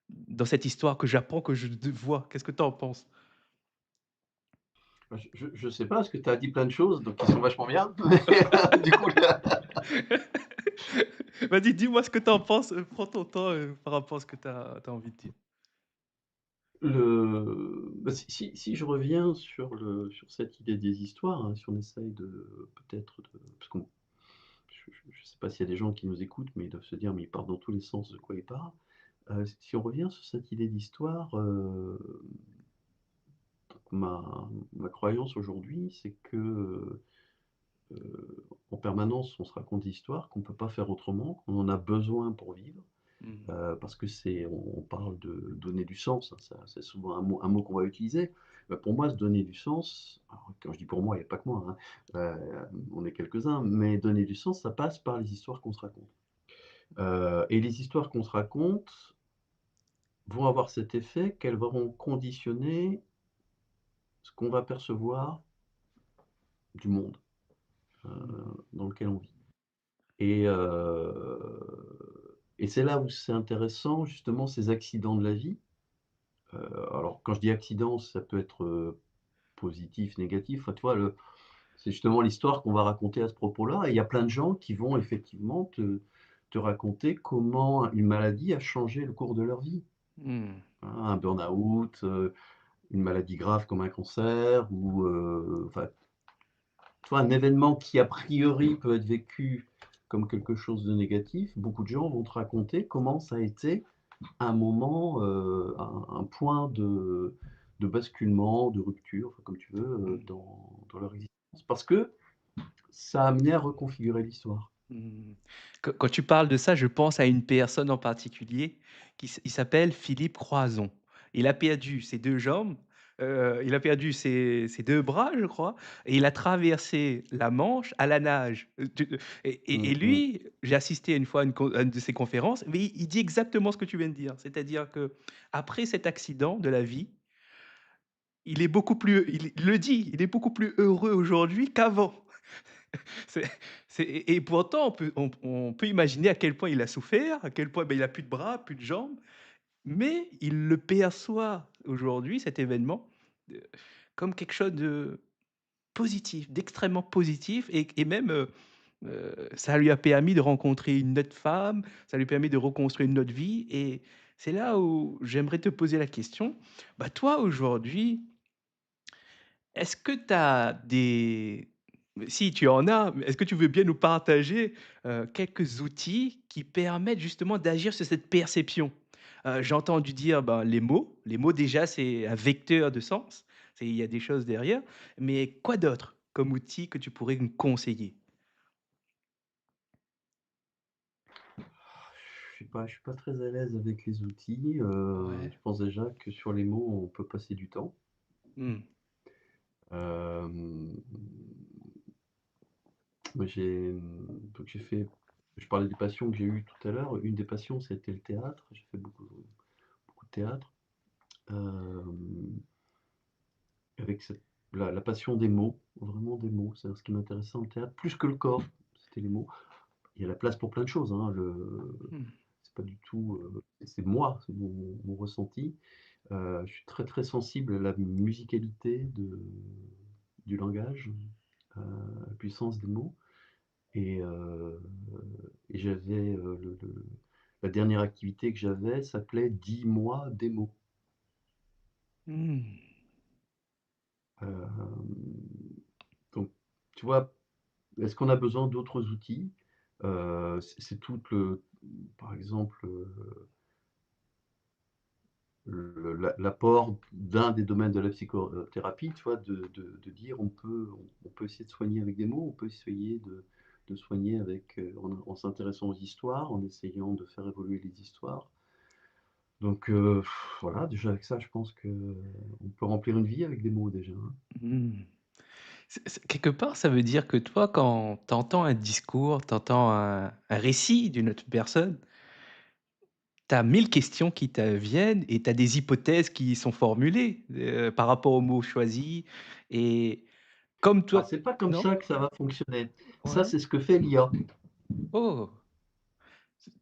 S1: dans cette histoire que j'apprends, que je vois. Qu'est-ce que tu en penses?
S2: Bah, je sais pas, parce que tu as dit plein de choses, donc qui sont vachement bien, mais du coup, là,
S1: Vas-y, dis-moi ce que tu en penses, prends ton temps, par rapport à ce que tu as envie de dire.
S2: bah, si je reviens sur cette idée des histoires, hein, si on essaye de peut-être de parce qu'on je sais pas s'il y a des gens qui nous écoutent, mais ils doivent se dire: «Mais il parle dans tous les sens, de quoi il parle?» Si on revient sur cette idée d'histoire, ma croyance aujourd'hui, c'est que, en permanence, on se raconte des histoires, qu'on ne peut pas faire autrement, qu'on en a besoin pour vivre,
S1: Mmh.
S2: parce que on parle de donner du sens, hein, ça c'est souvent un mot qu'on va utiliser. Pour moi, se donner du sens, alors quand je dis pour moi, il y a pas que moi, hein, on est quelques-uns, mais donner du sens, ça passe par les histoires qu'on se raconte. Et les histoires qu'on se raconte vont avoir cet effet qu'elles vont conditionner ce qu'on va percevoir du monde,
S1: Mmh.
S2: dans lequel on vit. Et c'est là où c'est intéressant, justement, ces accidents de la vie. Alors quand je dis accident, ça peut être, positif, négatif. Enfin, tu vois, c'est justement l'histoire qu'on va raconter à ce propos-là et il y a plein de gens qui vont effectivement te raconter comment une maladie a changé le cours de leur vie.
S1: Mmh.
S2: Hein, un burn-out, une maladie grave comme un cancer ou, enfin, tu vois, un événement qui a priori peut être vécu comme quelque chose de négatif. Beaucoup de gens vont te raconter comment ça a été un moment, un point de basculement, de rupture, enfin comme tu veux,
S1: Mmh.
S2: dans leur existence. Parce que ça a amené à reconfigurer l'histoire.
S1: Mmh. Quand tu parles de ça, je pense à une personne en particulier il s'appelle Philippe Croizon. Il a perdu ses 2 jambes, il a perdu ses 2 bras, je crois et il a traversé la Manche à la nage. Tu et
S2: Mmh mh.
S1: lui, j'ai assisté une fois à une de ses conférences, mais il dit exactement ce que tu viens de dire. C'est-à-dire qu'après cet accident de la vie, il le dit, il est beaucoup plus heureux aujourd'hui qu'avant. C'est et pourtant on peut imaginer à quel point il a souffert, à quel point, il a plus de bras, plus de jambes, mais il le perçoit aujourd'hui, cet événement, heu, comme quelque chose de positif, d'extrêmement positif et même, ça lui a permis de rencontrer une autre femme, ça lui a permis de reconstruire une autre vie et c'est là où j'aimerais te poser la question. Bah, toi aujourd'hui, est-ce que tu as des si tu en as, mais est-ce que tu veux bien nous partager, quelques outils qui permettent justement d'agir sur cette perception? J'ai entendu dire, ben, les mots. Les mots déjà, c'est un vecteur de sens. C'est il y a des choses derrière. Mais quoi d'autre comme outil que tu pourrais me conseiller?
S2: Je suis pas très à l'aise avec les outils,
S1: Ouais.
S2: je pense déjà que sur les mots, on peut passer du temps.
S1: Mmh.
S2: Hem, moi donc j'ai fait je parlais des passions que j'ai eues tout à l'heure. Une des passions, c'était le théâtre. J'ai fait beaucoup de théâtre. Hem Avec la passion des mots, vraiment des mots. C'est ce qui m'intéressait dans le théâtre, plus que le corps, c'était les mots. Il y a la place pour plein de choses, hein,
S1: Mmh.
S2: c'est pas du tout, c'est moi, c'est mon ressenti. Je suis très, très sensible à la musicalité du langage, à la puissance des mots et heu et j'avais, la dernière activité que j'avais s'appelait «Dis-moi des mots».
S1: Mmh.
S2: Hem, donc tu vois? Est-ce qu'on a besoin d'autres outils? C'est tout par exemple, l'apport d'un des domaines de la psychothérapie, tu vois? De dire on peut essayer de soigner avec des mots, on peut essayer de soigner avec, en s'intéressant aux histoires, en essayant de faire évoluer les histoires. Donc voilà, déjà avec ça, je pense qu'on peut remplir une vie avec des mots déjà, hein.
S1: Mmh. C'est quelque part, ça veut dire que toi, quand tu entends un discours, tu entends un récit d'une autre personne, tu as 1000 questions qui te viennent et tu as des hypothèses qui sont formulées, par rapport aux mots choisis et comme
S2: Alors
S1: toi
S2: c'est pas comme
S1: non?
S2: ça que ça va fonctionner. Ça,
S1: Ouais.
S2: c'est ce que fait l'IA,
S1: Oh!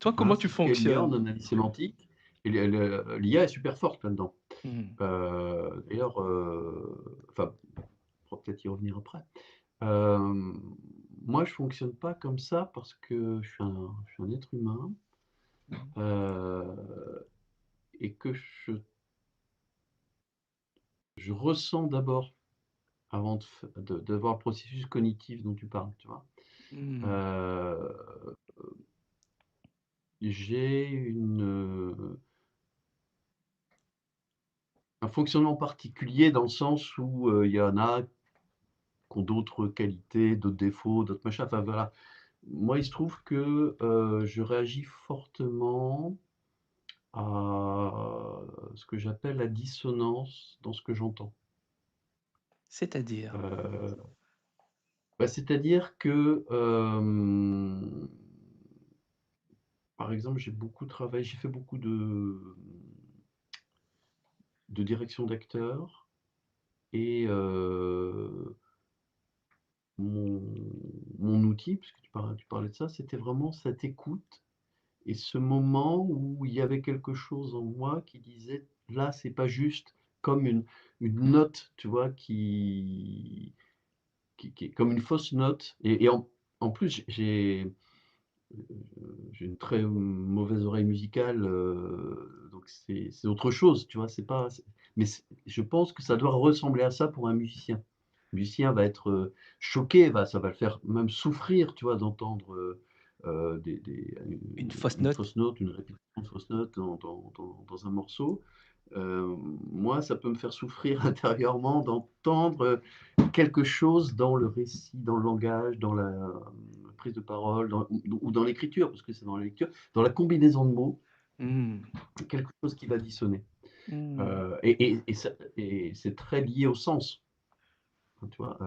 S1: Toi,
S2: hein,
S1: comment tu
S2: c'est ce qu'est l'IA en
S1: fonctionnes?
S2: analyse sémantique et l'IA est super forte là-dedans.
S1: Mmh.
S2: D'ailleurs, enfin, on pourra peut-être y revenir après. Hem, Moi, je fonctionne pas comme ça parce que je suis un être humain,
S1: Mmh.
S2: heu et que je ressens d'abord avant de voir le processus cognitif dont tu parles, tu vois?
S1: Mmh.
S2: Heu, j'ai un fonctionnement particulier dans le sens où, il y en a qui ont d'autres qualités, d'autres défauts, d'autres machins, enfin voilà. Moi, il se trouve que, je réagis fortement à ce que j'appelle la dissonance dans ce que j'entends.
S1: C'est-à-dire?
S2: Heu, Bah, c'est-à-dire que, par exemple, j'ai fait beaucoup de direction d'acteurs et mon mon outil, puisque tu parlais de ça, c'était vraiment cette écoute et ce moment où il y avait quelque chose en moi qui disait: «Là, c'est pas juste», comme une note, tu vois, qui est comme une fausse note et en plus, j'ai une très mauvaise oreille musicale, donc c'est autre chose, tu vois? C'est pas c'est mais je pense que ça doit ressembler à ça pour un musicien. Le musicien va être, choqué, ça va le faire même souffrir, tu vois? D'entendre,
S1: Une fausse
S2: une
S1: note?
S2: fausse note, une répétition de fausse note dans un morceau. Moi, ça peut me faire souffrir intérieurement d'entendre, quelque chose dans le récit, dans le langage, dans la, prise de parole, ou dans l'écriture, parce que c'est dans la lecture, dans la combinaison de mots,
S1: Mmh.
S2: quelque chose qui va dissonner.
S1: Mmh.
S2: Et c'est très lié au sens, hein, tu vois?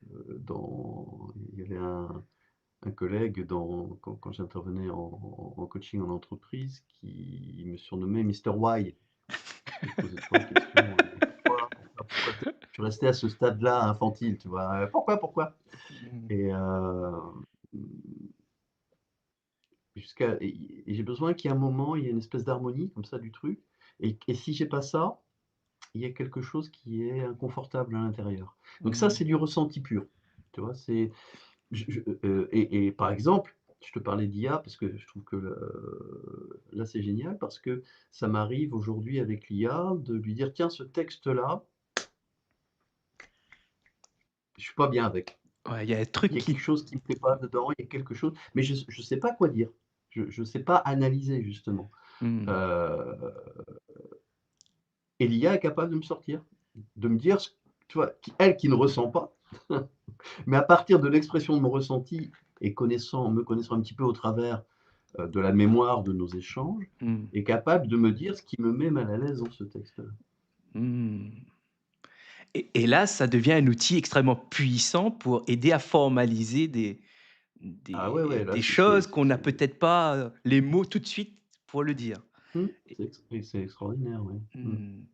S2: Il y avait un collègue quand j'intervenais en coaching en entreprise qui me surnommait Mister Why. Je posais toujours la question, pourquoi je suis resté à ce stade-là infantile, tu vois? Pourquoi?
S1: Mmh.
S2: Et et j'ai besoin qu'il y ait un moment, il y ait une espèce d'harmonie comme ça du truc et si j'ai pas ça, il y a quelque chose qui est inconfortable à l'intérieur. Donc ça,
S1: Mmh.
S2: c'est du ressenti pur, tu vois? Et par exemple, je te parlais d'IA parce que je trouve que là, c'est génial parce que ça m'arrive aujourd'hui avec l'IA de lui dire: «Tiens, ce texte-là, je suis pas bien avec».
S1: Ouais, il y a un
S2: Il
S1: truc
S2: y a quelque
S1: qui
S2: chose qui me plaît pas dedans, il y a quelque chose, mais je sais pas quoi dire. Je sais pas analyser justement.
S1: mmh.
S2: Heu et l'IA est capable de me sortir, de me dire ce tu vois? Elle qui ne ressent pas, mais à partir de l'expression de mon ressenti et me connaissant un petit peu au travers, de la mémoire de nos échanges,
S1: Mmh.
S2: est capable de me dire ce qui me met mal à l'aise dans ce texte-là.
S1: Mmh. Et là, ça devient un outil extrêmement puissant pour aider à formaliser
S2: Ah ouais, ouais, là
S1: des choses qu'on n'a peut-être pas, les mots tout de suite pour le dire. Et
S2: c'est extraordinaire, ouais. Mmh.
S1: mmh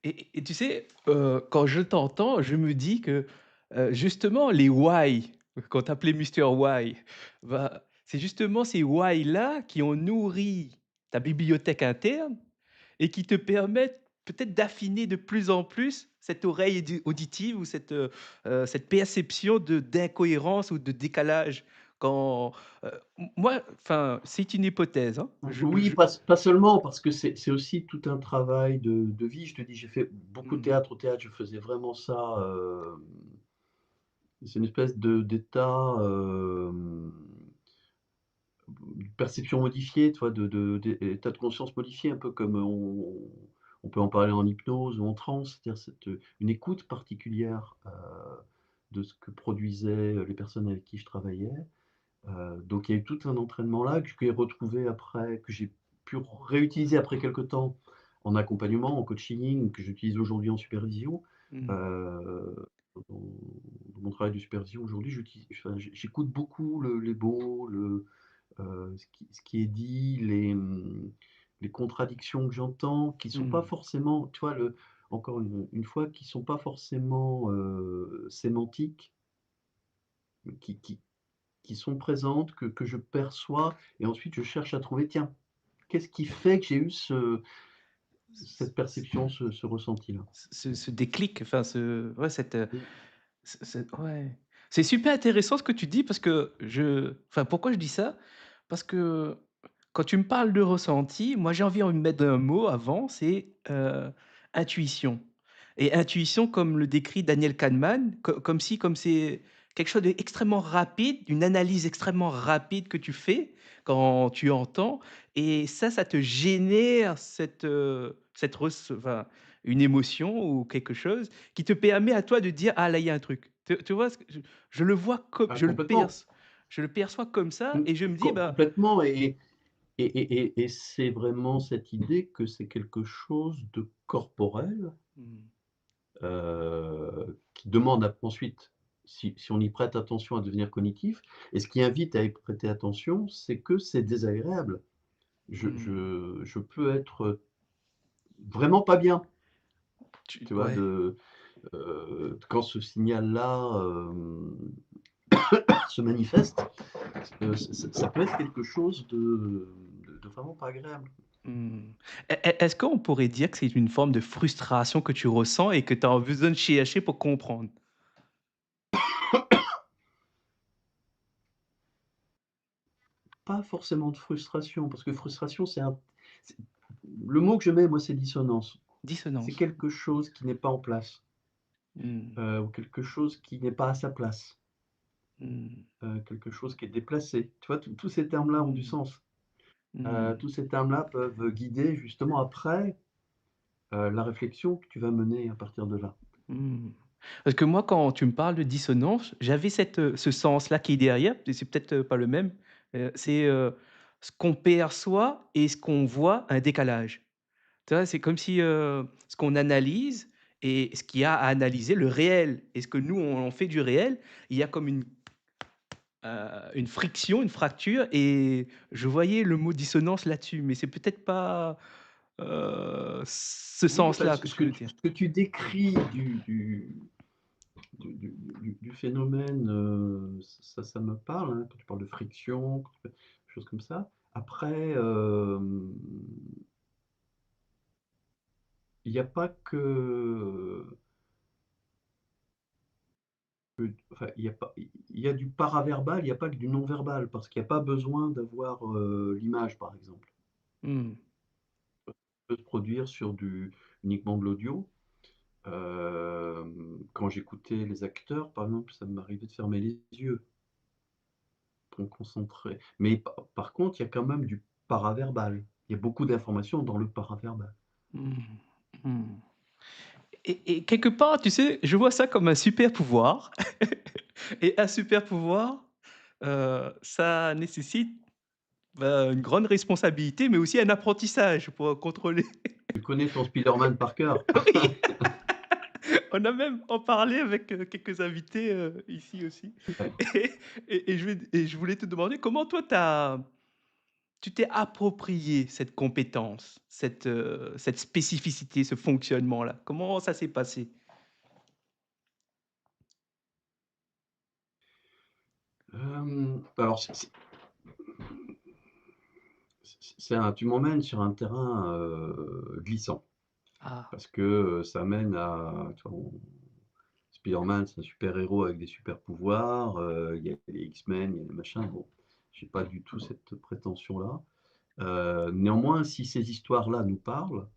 S1: et tu sais, quand je t'entends, je me dis que, justement les why, qu'on t'appelait Mister Why, bah, c'est justement ces why là qui ont nourri ta bibliothèque interne et qui te permettent peut-être d'affiner de plus en plus cette oreille auditive ou cette perception d'incohérence ou de décalage quand, moi enfin, c'est une hypothèse, hein,
S2: Oui,
S1: je
S2: pas seulement, parce que c'est aussi tout un travail de vie. Je te dis, j'ai fait beaucoup de
S1: mmh,
S2: théâtre. Au théâtre, je faisais vraiment ça, c'est une espèce d'état, perception modifiée, tu vois, d'état de conscience modifié, un peu comme on peut en parler en hypnose ou en transe, c'est-à-dire une écoute particulière, de ce que produisaient, les personnes avec qui je travaillais. Donc il y a eu tout un entraînement là que j'ai retrouvé après, que j'ai pu réutiliser après quelque temps en accompagnement, en coaching, que j'utilise aujourd'hui en supervision.
S1: Mmh.
S2: Heu, dans dans mon travail de supervision aujourd'hui, j'écoute beaucoup les mots, ce qui est dit, les contradictions que j'entends, qui sont pas
S1: Mmh.
S2: forcément, tu vois, encore une fois, qui sont pas forcément, sémantiques, qui qui qui sont présentes, que je perçois et ensuite je cherche à trouver, tiens, qu'est-ce qui fait que j'ai eu cette perception, ce ressenti-là?
S1: Ce déclic, enfin ce ouais cette,
S2: Mmh.
S1: ouais. C'est super intéressant ce que tu dis parce que enfin pourquoi je dis ça? Parce que quand tu me parles de ressenti, moi j'ai envie de mettre un mot avant, c'est, intuition et intuition comme le décrit Daniel Kahneman, comme c'est quelque chose d'extrêmement rapide, une analyse extrêmement rapide que tu fais quand tu entends et ça te génère cette enfin, une émotion ou quelque chose qui te permet à toi de dire: «Ah là, il y a un truc». Tu vois ce que je le vois comme
S2: Ah complètement.
S1: je le perçois comme ça
S2: Mmh,
S1: et je me dis: «Bah».
S2: complètement et c'est vraiment cette idée que c'est quelque chose de corporel,
S1: Mmh.
S2: qui demande ensuite, si on y prête attention, à devenir cognitif et ce qui invite à y prêter attention, c'est que c'est désagréable.
S1: Mmh.
S2: Je peux être vraiment pas bien, tu vois?
S1: Ouais.
S2: Quand ce signal-là, se manifeste, ça peut être quelque chose de vraiment pas agréable.
S1: Mmh. Est-ce qu'on pourrait dire que c'est une forme de frustration que tu ressens et que tu as besoin de chercher pour comprendre?
S2: Pas forcément de frustration, parce que frustration, c'est le mot que je mets, moi, c'est dissonance. C'est
S1: Dissonance.
S2: quelque chose qui n'est pas en place,
S1: Mmh.
S2: ou quelque chose qui n'est pas à sa place,
S1: Mmh.
S2: quelque chose qui est déplacé. Tu vois, tous ces termes-là ont du
S1: Mmh.
S2: sens.
S1: Mmh.
S2: Tous ces termes-là peuvent guider justement après, la réflexion que tu vas mener à partir de là.
S1: Mmh. Parce que moi, quand tu me parles de dissonance, j'avais ce sens-là qui est derrière, et c'est peut-être, pas le même, c'est, ce qu'on perçoit et ce qu'on voit, un décalage. Tu vois? C'est comme si, ce qu'on analyse et ce qu'il y a à analyser, le réel et ce que nous on fait du réel, il y a comme une friction, une fracture et je voyais le mot dissonance là-dessus, mais c'est peut-être pas, ce
S2: Oui, enfin,
S1: sens-là que tu veux dire.
S2: ce que tu décris du phénomène, ça me parle, hein, quand tu parles de friction, quand tu fais des choses comme ça. Après, il n'y a pas enfin, il y a du paraverbal, il n'y a pas que du non-verbal, parce qu'il n'y a pas besoin d'avoir, l'image, par exemple.
S1: Mmh.
S2: Ça peut se produire sur uniquement de l'audio. Quand j'écoutais les acteurs, par exemple, ça m'arrivait de fermer les yeux pour me concentrer. Mais par contre, il y a quand même du paraverbal. Il y a beaucoup d'informations dans le paraverbal.
S1: Mmh. Mmh. Et quelque part, tu sais, je vois ça comme un super pouvoir et un super pouvoir, ça nécessite, bah, une grande responsabilité, mais aussi un apprentissage pour contrôler.
S2: Tu connais ton Spider-Man par cœur.
S1: Oui, on a même en parlé avec, quelques invités, ici aussi
S2: Ouais.
S1: et je voulais te demander comment toi tu t'es approprié cette compétence, cette spécificité, ce fonctionnement-là? Comment ça s'est passé?
S2: Alors tu m'emmènes sur un terrain, glissant
S1: Ah.
S2: parce que, ça mène à, tu vois, Spider-Man, c'est un super-héros avec des super pouvoirs, il y a les X-Men, il y a les machins, bon, j'ai pas du tout cette prétention-là. Néanmoins, si ces histoires-là nous parlent,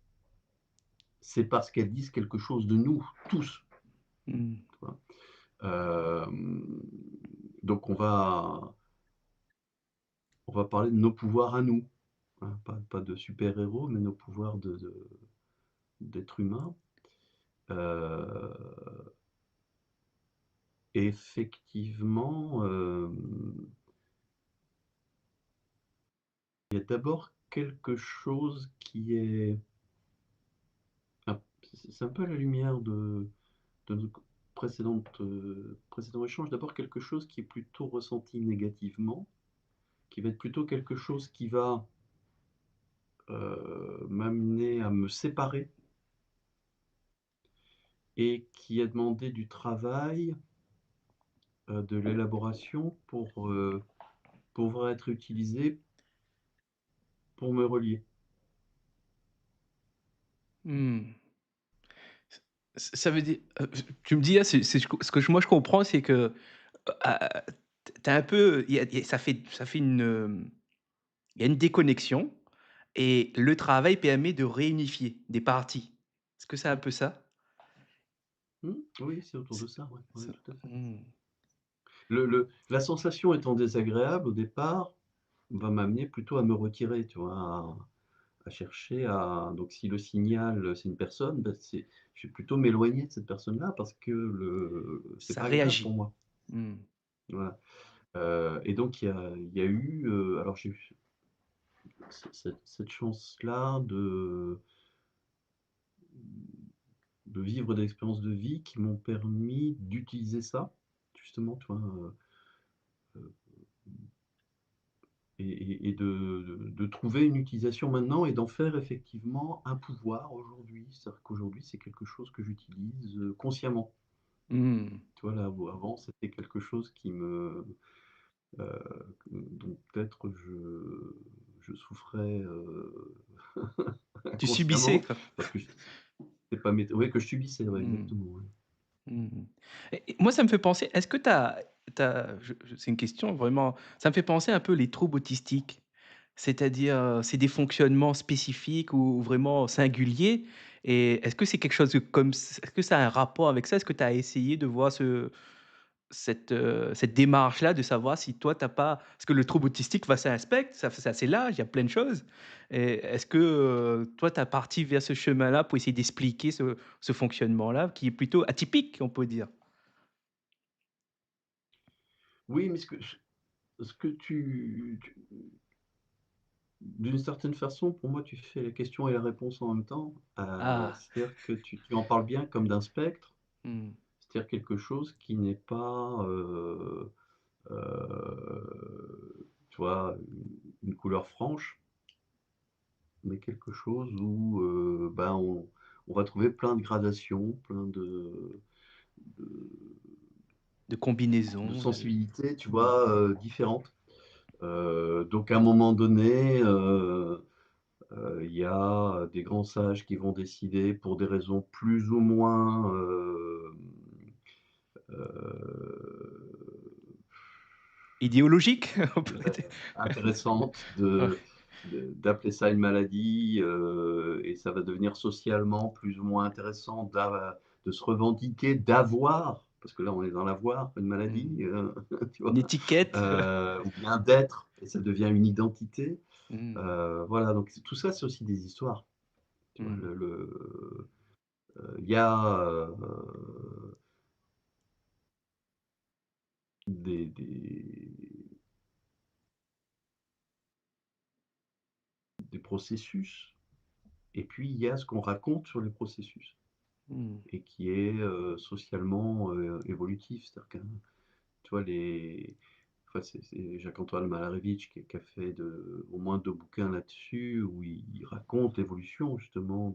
S2: c'est parce qu'elles disent quelque chose de nous tous,
S1: Mmh.
S2: tu vois? Donc on va parler de nos pouvoirs à nous, hein, pas de super-héros, mais nos pouvoirs d'être humain. Heu, Effectivement, il y a d'abord quelque chose qui est c'est un peu à la lumière de nos précédents échanges. D'abord quelque chose qui est plutôt ressenti négativement, qui va être plutôt quelque chose qui va, m'amener à me séparer et qui a demandé du travail, de l'élaboration pour pouvoir être utilisé pour me relier.
S1: Mmh. Ça veut dire, tu me dis là, c'est ce que moi je comprends, c'est que, ah, tu un peu ça fait il y a une déconnexion et le travail permet de réunifier des parties. Est-ce que c'est un
S2: Mmh.
S1: peu ça?
S2: Mmh, oui, c'est autour de
S1: C'est
S2: ça, ouais, ouais,
S1: ça
S2: tout à fait.
S1: mmh.
S2: La sensation étant désagréable au départ, va m'amener plutôt à me retirer, tu vois? À chercher à donc si le signal, c'est une personne, bah, je vais plutôt m'éloigner de cette personne-là parce que c'est
S1: Ça
S2: pas agréable pour
S1: réagit.
S2: moi.
S1: Mmh.
S2: Voilà, et donc il y a eu, alors j'ai eu cette chance-là de vivre des expériences de vie qui m'ont permis d'utiliser ça, justement, tu vois? Heu et de trouver une utilisation maintenant et d'en faire effectivement un pouvoir aujourd'hui. C'est-à-dire qu'aujourd'hui, c'est quelque chose que j'utilise, consciemment.
S1: Mmh.
S2: Tu vois, là où avant, c'était quelque chose qui me, dont peut-être je souffrais,
S1: Tu subissais
S2: inconsciemment
S1: quoi.
S2: parce que c'est pas mes ouais, que je subissais, ouais,
S1: Mmh.
S2: exactement, ouais.
S1: Mmh et moi, ça me fait penser, est-ce que tu as c'est une question vraiment, ça me fait penser un peu les troubles autistiques. C'est-à-dire, c'est des fonctionnements spécifiques ou vraiment singuliers et est-ce que c'est quelque chose de comme est-ce que ça a un rapport avec ça? Est-ce que tu as essayé de voir cette démarche-là, de savoir si toi tu as pas parce que le trouble autistique, va c'est un spectre, ça c'est assez large, il y a plein de choses et est-ce que, toi tu as parti vers ce chemin-là pour essayer d'expliquer ce fonctionnement-là qui est plutôt atypique, on peut dire?
S2: Oui, mais ce que tu d'une certaine façon, pour moi, tu fais la question et la réponse en même temps.
S1: Ah!
S2: C'est-à-dire que tu en parles bien comme d'un spectre,
S1: Mmh.
S2: c'est-à-dire quelque chose qui n'est pas, tu vois, une couleur franche, mais quelque chose où, ben, on va trouver plein de gradations, plein de
S1: De
S2: de
S1: combinaison, de
S2: sensibilités, tu
S1: mmh.
S2: vois, différentes. Donc à un moment donné, il y a des grands sages qui vont décider pour des raisons plus ou moins,
S1: Idéologique? On
S2: je
S1: pourrait
S2: dirais,
S1: dire.
S2: intéressantes
S1: Ouais.
S2: d'appeler ça une maladie, et ça va devenir socialement plus ou moins intéressant de se revendiquer d'avoir, parce que là on est dans l'avoir, une maladie,
S1: Mmh.
S2: tu
S1: Une
S2: vois?
S1: étiquette.
S2: Ou bien d'être et ça devient une identité.
S1: Mmh.
S2: Voilà, donc tout ça, c'est aussi des histoires, tu vois?
S1: Mmh.
S2: Il y a, des processus et puis il y a ce qu'on raconte sur les processus
S1: Mmh.
S2: et qui est, socialement, évolutif. C'est-à-dire que, tu vois, c'est Jacques-Antoine Malerovitch qui a fait au moins 2 bouquins là-dessus où il raconte l'évolution justement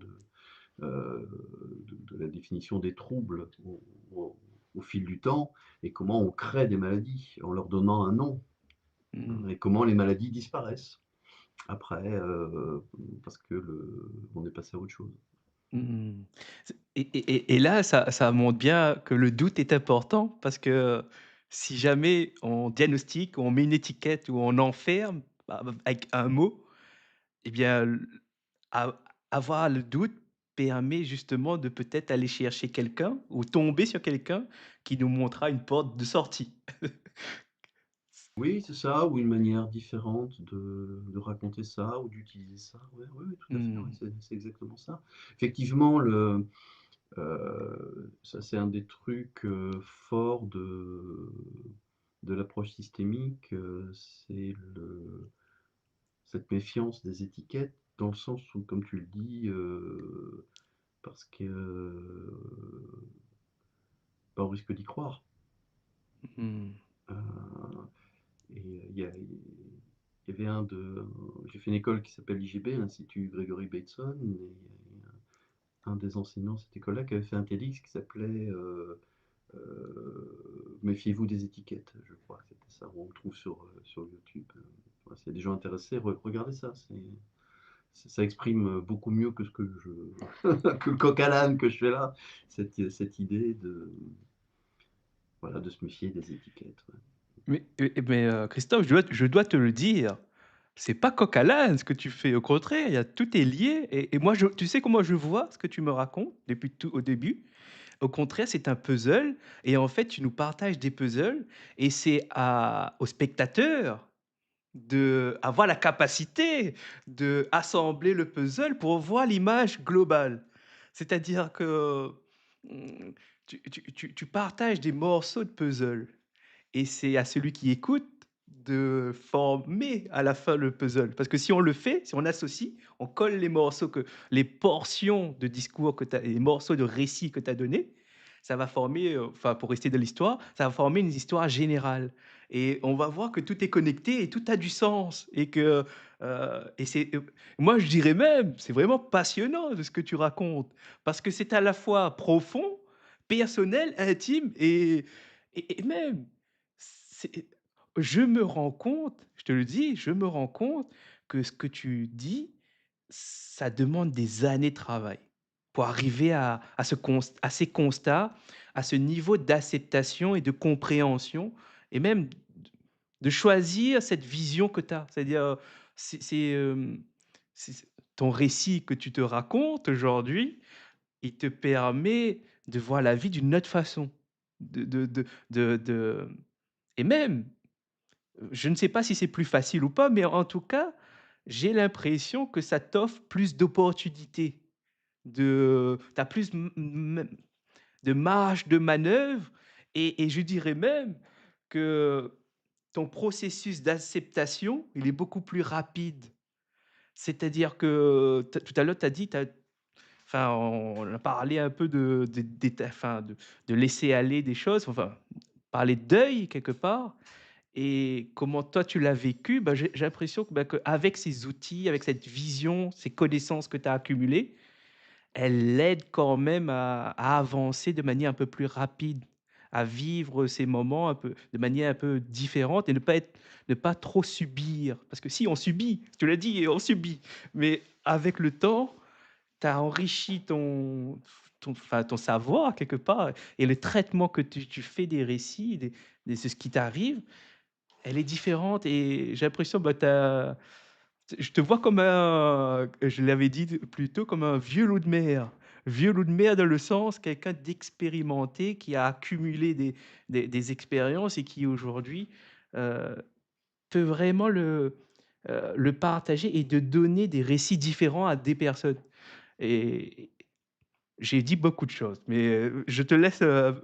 S2: heu, de la définition des troubles au fil du temps et comment on crée des maladies en leur donnant un nom, hein,
S1: Mmh.
S2: et comment les maladies disparaissent après, parce que on est passé à autre chose.
S1: Mmh. C'est et là, ça montre bien que le doute est important parce que si jamais on diagnostique, on met une étiquette ou on enferme avec un mot et bien, a avoir le doute permet justement de peut-être aller chercher quelqu'un ou tomber sur quelqu'un qui nous montrera une porte de sortie.
S2: Oui, c'est ça, ou une manière différente de raconter ça ou d'utiliser ça. Ouais, ouais, ouais, tout à fait, ouais,
S1: Mmh.
S2: c'est exactement ça. Effectivement, ça c'est un des trucs, forts de l'approche systémique, c'est cette méfiance des étiquettes, dans le sens où, comme tu le dis, parce que, bah, on risque d'y croire.
S1: Mmh.
S2: Heu et il y avait j'ai fait une école qui s'appelle l'IGB, l'Institut Gregory Bateson, et un des enseignants de cette école-là qui avait fait un TEDx qui s'appelait, «Méfiez-vous des étiquettes», je crois, c'était ça. On le trouve sur YouTube, ouais, s'il y a des gens intéressés, regardez ça, ça exprime, beaucoup mieux que ce que que le coq à l'âne que je fais là, cette idée de, voilà, de se méfier des étiquettes, ouais.
S1: Christophe, je dois te le dire, c'est pas coq à l'âne ce que tu fais. Au contraire, il y a tout est lié et moi tu sais comment je vois ce que tu me racontes depuis tout au début? Au contraire, c'est un puzzle et en fait, tu nous partages des puzzles et c'est à aux spectateurs d'avoir la capacité d'assembler le puzzle pour voir l'image globale. C'est-à-dire que, mmh, tu partages des morceaux de puzzle et c'est à celui qui écoute de former à la fin le puzzle. Parce que si on le fait, si on associe, on colle les morceaux les portions de discours que tu as les morceaux de récits que tu as donnés, ça va former, enfin pour rester dans l'histoire, ça va former une histoire générale et on va voir que tout est connecté et tout a du sens et que, et c'est, moi je dirais même, c'est vraiment passionnant de ce que tu racontes parce que c'est à la fois profond, personnel, intime et même c'est je me rends compte, je te le dis, je me rends compte que ce que tu dis, ça demande des années de travail pour arriver à ces constats, à ce niveau d'acceptation et de compréhension et même de choisir cette vision que tu as. C'est-à-dire, c'est, c'est ton récit que tu te racontes aujourd'hui, il te permet de voir la vie d'une autre façon. De et même, je ne sais pas si c'est plus facile ou pas, mais en tout cas, j'ai l'impression que ça t'offre plus d'opportunités, tu as plus de marge de manœuvre et je dirais même que ton processus d'acceptation, il est beaucoup plus rapide. C'est-à-dire que tout à l'heure, tu as dit, enfin, on a parlé un peu enfin, de laisser aller des choses, enfin, parler de deuil quelque part et comment toi tu l'as vécu, bah, j'ai l'impression que, bah, qu'avec ces outils, avec cette vision, ces connaissances que tu as accumulées, elles l'aident quand même à avancer de manière un peu plus rapide, à vivre ces moments un peu de manière un peu différente et ne pas trop subir. Parce que si on subit, tu l'as dit, on subit, mais avec le temps, tu as enrichi enfin, ton savoir quelque part et le traitement que tu fais des récits, de ce qui t'arrive, elle est différente et j'ai l'impression, bah, je te vois comme je l'avais dit plus tôt, comme un vieux loup de mer. Vieux loup de mer dans le sens, quelqu'un d'expérimenté qui a accumulé des expériences et qui aujourd'hui, heu, peut vraiment le partager et de donner des récits différents à des personnes et j'ai dit beaucoup de choses, mais je te laisse,
S2: Ouais,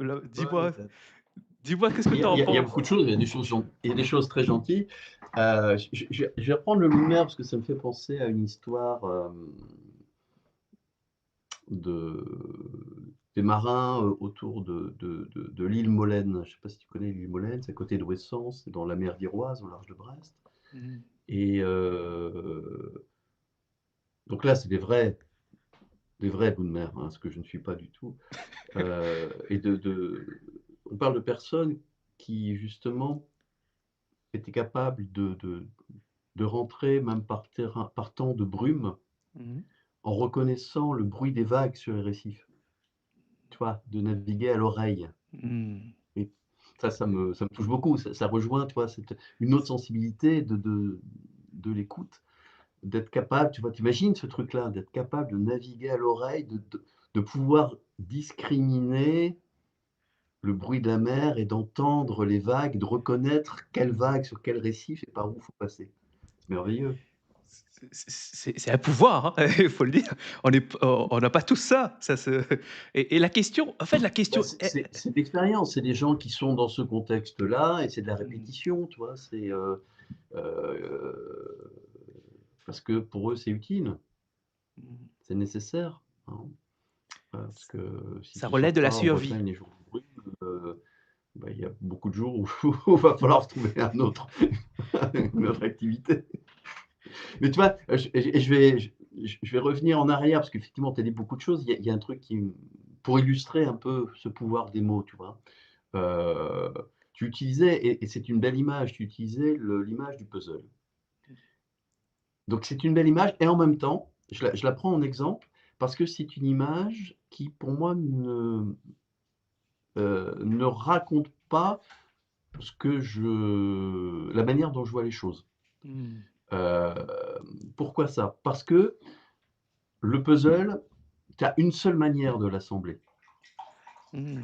S1: dis-moi qu'est-ce que
S2: il y
S1: tu
S2: a il
S1: en
S2: y a il y a
S1: penses?
S2: beaucoup de choses, il y a des choses il y a des choses très gentilles. Je vais reprendre le lumière parce que ça me fait penser à une histoire, de des marins, autour de l'île Molène. Je ne sais pas si tu connais l'île Molène, c'est à côté de Ouessant, c'est dans la mer d'Iroise, au large de Brest,
S1: Mmh.
S2: et donc là, c'est des vrais bouts de mer, ce que je ne suis pas du tout, et on parle de personnes qui justement étaient capables de rentrer même par temps de brume,
S1: Mmh.
S2: en reconnaissant le bruit des vagues sur les récifs. Tu vois? De naviguer à l'oreille.
S1: Mmh.
S2: Et ça me touche beaucoup. Ça rejoint, tu vois, une autre sensibilité de l'écoute, d'être capable, tu vois, tu ce truc-là, d'être capable de naviguer à l'oreille, de pouvoir discriminer le bruit de la mer et d'entendre les vagues, de reconnaître quelle vague sur quel récif et par où il faut passer. C'est merveilleux.
S1: C'est un pouvoir, hein, il faut le dire. On n'a pas tous ça, ça se et la question en fait, la
S2: Bah,
S1: question est
S2: c'est de l'expérience, c'est des gens qui sont dans ce contexte-là et c'est de la
S1: mmh,
S2: répétition, tu vois? Heu, parce que pour eux, c'est utile,
S1: mmh,
S2: c'est nécessaire, hein. Parce que si
S1: ça
S2: tu
S1: relève
S2: sors
S1: de la
S2: pas en
S1: survie.
S2: Bretagne les jours où il brûle, bah, il y a beaucoup de jours où où va falloir trouver un autre une autre activité. Mais tu vois, je vais revenir en arrière parce qu'effectivement, tu as dit beaucoup de choses. Il y a un truc qui m pour illustrer un peu ce pouvoir des mots, tu vois? Heu, Tu utilisais et c'est une belle image, tu utilisais l'image du puzzle. Donc c'est une belle image et en même temps, je la prends en exemple parce que c'est une image qui pour moi ne raconte pas ce que je la manière dont je vois les choses.
S1: Mmh,
S2: Pourquoi ça? Parce que le puzzle, tu as une seule manière de l'assembler.
S1: mmh,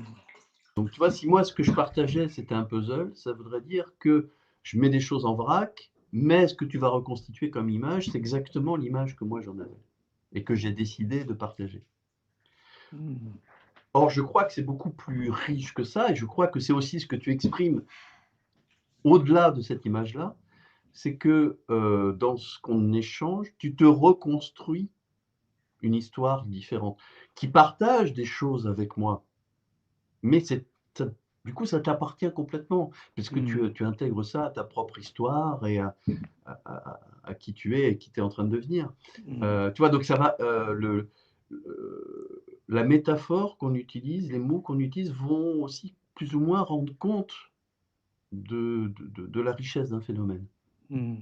S2: Donc tu vois, si moi ce que je partageais c'était un puzzle, ça voudrait dire que je mets des choses en vrac, mais ce que tu vas reconstituer comme image, c'est exactement l'image que moi j'en avais et que j'ai décidé de partager.
S1: mmh,
S2: Or, je crois que c'est beaucoup plus riche que ça et je crois que c'est aussi ce que tu exprimes au-delà de cette image-là, c'est que, dans ce qu'on échange, tu te reconstruis une histoire différente, qui partage des choses avec moi, mais c'est ça du coup, ça t'appartient complètement puisque
S1: mmh,
S2: tu intègres ça à ta propre histoire et à qui tu es et qui tu es en train de devenir.
S1: mmh,
S2: Tu vois? Donc ça va, la métaphore qu'on utilise, les mots qu'on utilise vont aussi plus ou moins rendre compte de la richesse d'un phénomène.
S1: mmh.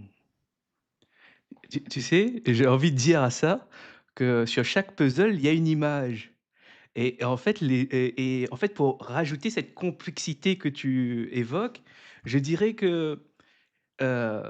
S1: Tu sais, j'ai envie de dire à ça que sur chaque puzzle, il y a une image et en fait en fait, pour rajouter cette complexité que tu évoques, je dirais que, heu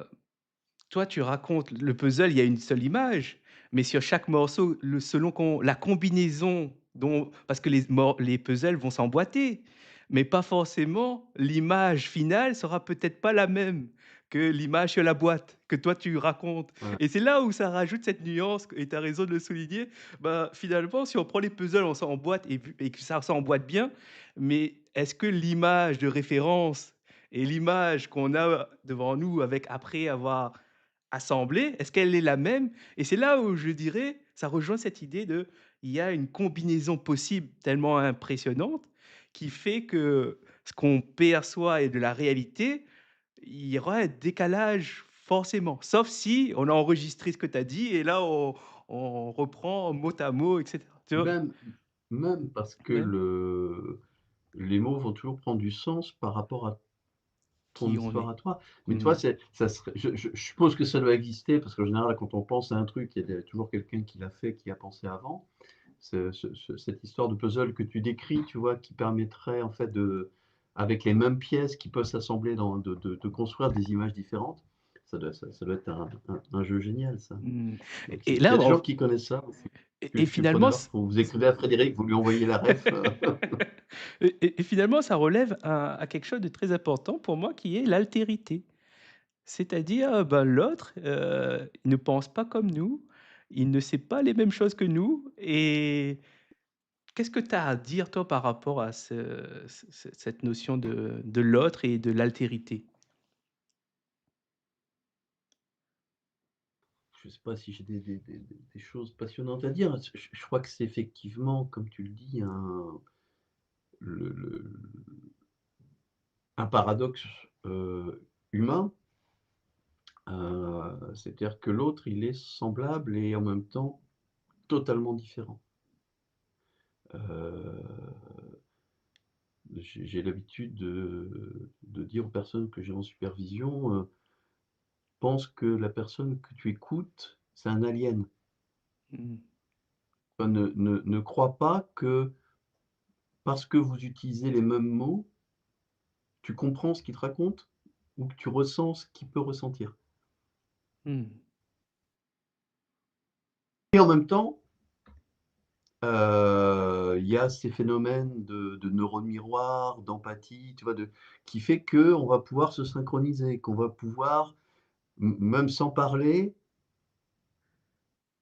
S1: toi, tu racontes le puzzle, il y a une seule image, mais sur chaque morceau, selon la combinaison dont parce que les puzzles vont s'emboîter, mais pas forcément l'image finale sera peut-être pas la même que l'image sur la boîte que toi tu racontes
S2: Ouais.
S1: et c'est là où ça rajoute cette nuance et tu as raison de le souligner. Bah, finalement, si on prend les puzzles, on s'emboîte et que ça s'emboîte bien, mais est-ce que l'image de référence et l'image qu'on a devant nous avec après avoir assemblée, est-ce qu'elle est la même? Et c'est là où je dirais, ça rejoint cette idée de, il y a une combinaison possible tellement impressionnante qui fait que ce qu'on perçoit est de la réalité, il y aura un décalage forcément. Sauf si on a enregistré ce que tu as dit et là on reprend mot à mot et cetera. Tu vois?
S2: Même même parce que
S1: Même
S2: les mots vont toujours prendre du sens par rapport à ton
S1: qui on
S2: histoire
S1: est.
S2: à toi. Mais
S1: Mmh.
S2: toi, ça serait je suppose que ça doit exister parce qu'en général, quand on pense à un truc, il y a toujours quelqu'un qui l'a fait, qui a pensé avant. Cette histoire de puzzle que tu décris, tu vois, qui permettrait en fait avec les mêmes pièces qui peuvent s'assembler de construire des images différentes, ça doit être un jeu génial ça.
S1: Mmh.
S2: Donc
S1: Et
S2: s'il y
S1: là,
S2: a des
S1: en
S2: gens qui connaissent ça,
S1: et
S2: je suis
S1: finalement
S2: preneur. Vous écrivez à Frédéric, vous lui envoyez la ref.
S1: et finalement, ça relève à quelque chose de très important pour moi qui est l'altérité. C'est-à-dire, ben, l'autre, il ne pense pas comme nous, il ne sait pas les mêmes choses que nous et qu'est-ce que tu as à dire toi par rapport à cette notion de l'autre et de l'altérité?
S2: Je ne sais pas si j'ai des choses passionnantes à dire. Je crois que c'est effectivement, comme tu le dis, le un paradoxe, humain. C'est-à-dire que l'autre, il est semblable et en même temps totalement différent. Heu, j'ai l'habitude de dire aux personnes que j'ai en supervision, pense que la personne que tu écoutes, c'est un alien.
S1: Mmh.
S2: Enfin, ne crois pas que parce que vous utilisez les mêmes mots, tu comprends ce qu'il te raconte ou que tu ressens ce qu'il peut ressentir.
S1: Mmh.
S2: Et en même temps, il y a ces phénomènes de neurones miroirs, d'empathie, tu vois? Qui fait qu'on va pouvoir se synchroniser, qu'on va pouvoir, même sans parler,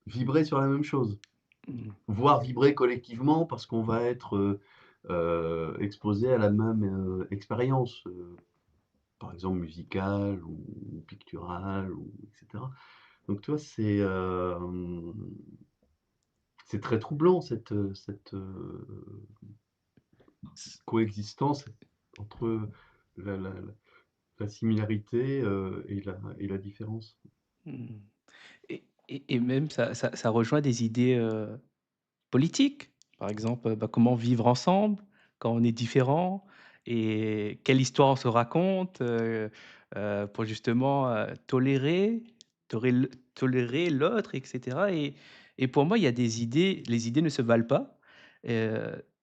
S2: vibrer sur la même chose.
S1: Mmh.
S2: Voire vibrer collectivement parce qu'on va être, exposé à la même, expérience, par exemple musicale ou picturale ou et cetera. Donc tu vois, c'est très troublant cette coexistence entre la la la la similarité, et la différence.
S1: Mmh. Et même ça rejoint des idées, politiques. Par exemple, bah, comment vivre ensemble quand on est différent et quelle histoire on se raconte, pour justement, tolérer l'autre et cetera et pour moi, il y a des idées les idées ne se valent pas.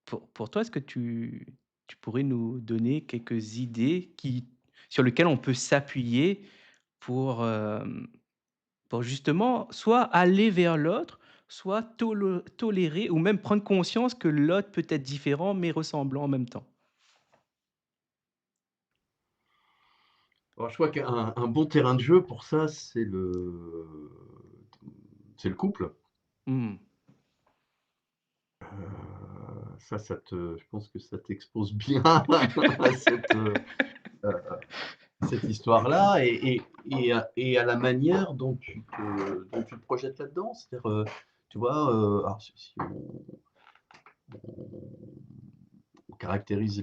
S1: Pour toi, est-ce que tu pourrais nous donner quelques idées sur lesquelles on peut s'appuyer pour, pour justement soit aller vers l'autre, soit tolérer ou même prendre conscience que l'autre peut être différent mais ressemblant en même temps.
S2: Alors je crois qu'un bon terrain de jeu pour ça, c'est le couple.
S1: Mmh.
S2: Je pense que ça t'expose bien à cette histoire-là et à la manière dont tu te projettes là-dedans. C'est-à-dire, tu vois, alors si on caractérise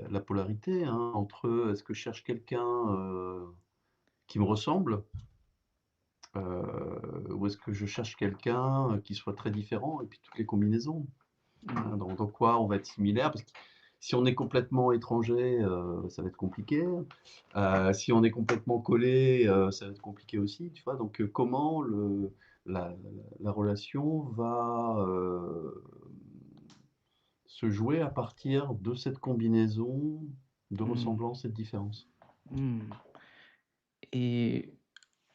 S2: la polarité, hein, entre est-ce que je cherche quelqu'un, qui me ressemble, ou est-ce que je cherche quelqu'un, qui soit très différent et puis toutes les combinaisons.
S1: Mmh.
S2: Hein, dans quoi on va être similaire, parce que si on est complètement étranger, ça va être compliqué. Si on est complètement collé, ça va être compliqué aussi, tu vois? Donc, comment la la relation va, se jouer à partir de cette combinaison de
S1: Mmh.
S2: ressemblances et de différences?
S1: Mmh. Et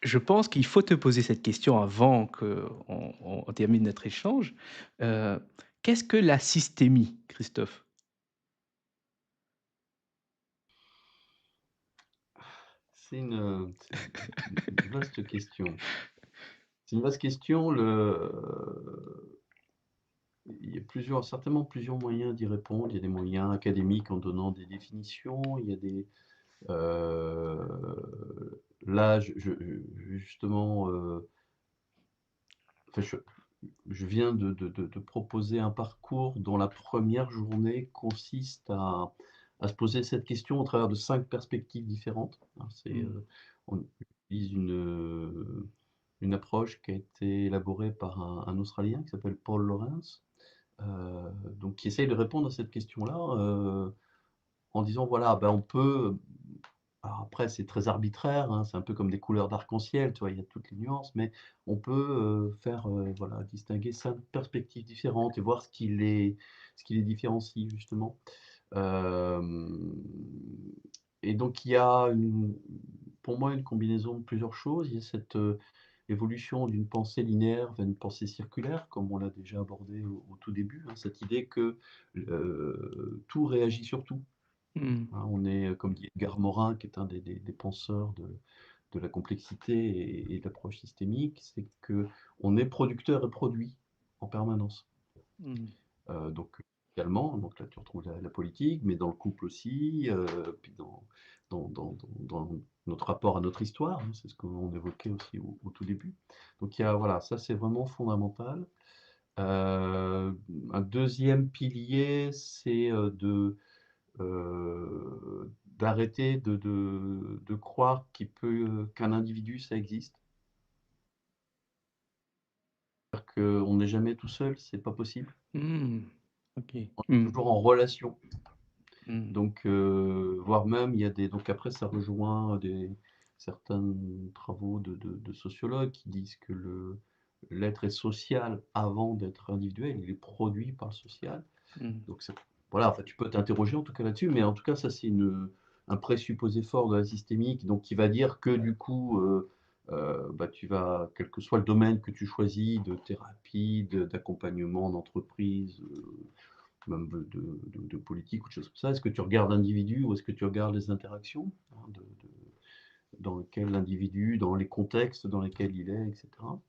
S1: je pense qu'il faut te poser cette question avant qu'on termine notre échange. Heu, Qu'est-ce que la systémie, Christophe?
S2: C'est une vaste question. C'est une vaste question, il y a certainement plusieurs moyens d'y répondre. Il y a des moyens académiques en donnant des définitions, il y a là, justement, enfin, je viens de proposer un parcours dont la première journée consiste à se poser cette question au travers de 5 perspectives différentes. Hein,
S1: Mmh.
S2: on utilise une approche qui a été élaborée par un Australien qui s'appelle Paul Lawrence, donc qui essaye de répondre à cette question-là, en disant voilà, ben, on peut, alors après c'est très arbitraire, hein, c'est un peu comme des couleurs d'arc-en-ciel, tu vois? Il y a toutes les nuances, mais on peut, faire, voilà, distinguer 5 perspectives différentes et voir ce qui les différencie justement. Hem et donc il y a pour moi une combinaison de plusieurs choses. Il y a cette, évolution d'une pensée linéaire vers une pensée circulaire, comme on l'a déjà abordé au tout début, hein, cette idée que, tout réagit sur tout.
S1: Mmh.
S2: Hein, on est, comme dit Edgar Morin, qui est un des penseurs de la complexité et de l'approche systémique, c'est qu'on est producteur et produit en permanence.
S1: Mmh.
S2: Donc également, donc là tu retrouves la politique, mais dans le couple aussi, puis dans notre rapport à notre histoire, hein, c'est ce qu'on évoquait aussi au tout début. Donc il y a voilà, ça c'est vraiment fondamental. Un deuxième pilier, c'est, d'arrêter de croire qu'un individu ça existe. C'est-à-dire qu'on n'est jamais tout seul, c'est pas possible.
S1: Mmh. OK.
S2: On est
S1: Mmh.
S2: toujours en relation.
S1: Mmh.
S2: Donc, voire même il y a donc après ça rejoint certains travaux de sociologues qui disent que l'être est social avant d'être individuel, il est produit par le social.
S1: Mmh.
S2: Donc voilà, enfin tu peux t'interroger en tout cas là-dessus, mais en tout cas ça c'est un présupposé fort de la systémique, donc qui va dire que du coup, bah, tu vas quel que soit le domaine que tu choisis de thérapie, d'accompagnement d'entreprise, même de politique ou de choses comme ça. Est-ce que tu regardes l'individu ou est-ce que tu regardes les interactions, hein, dans lesquelles l'individu, dans les contextes dans lesquels il est, et cetera.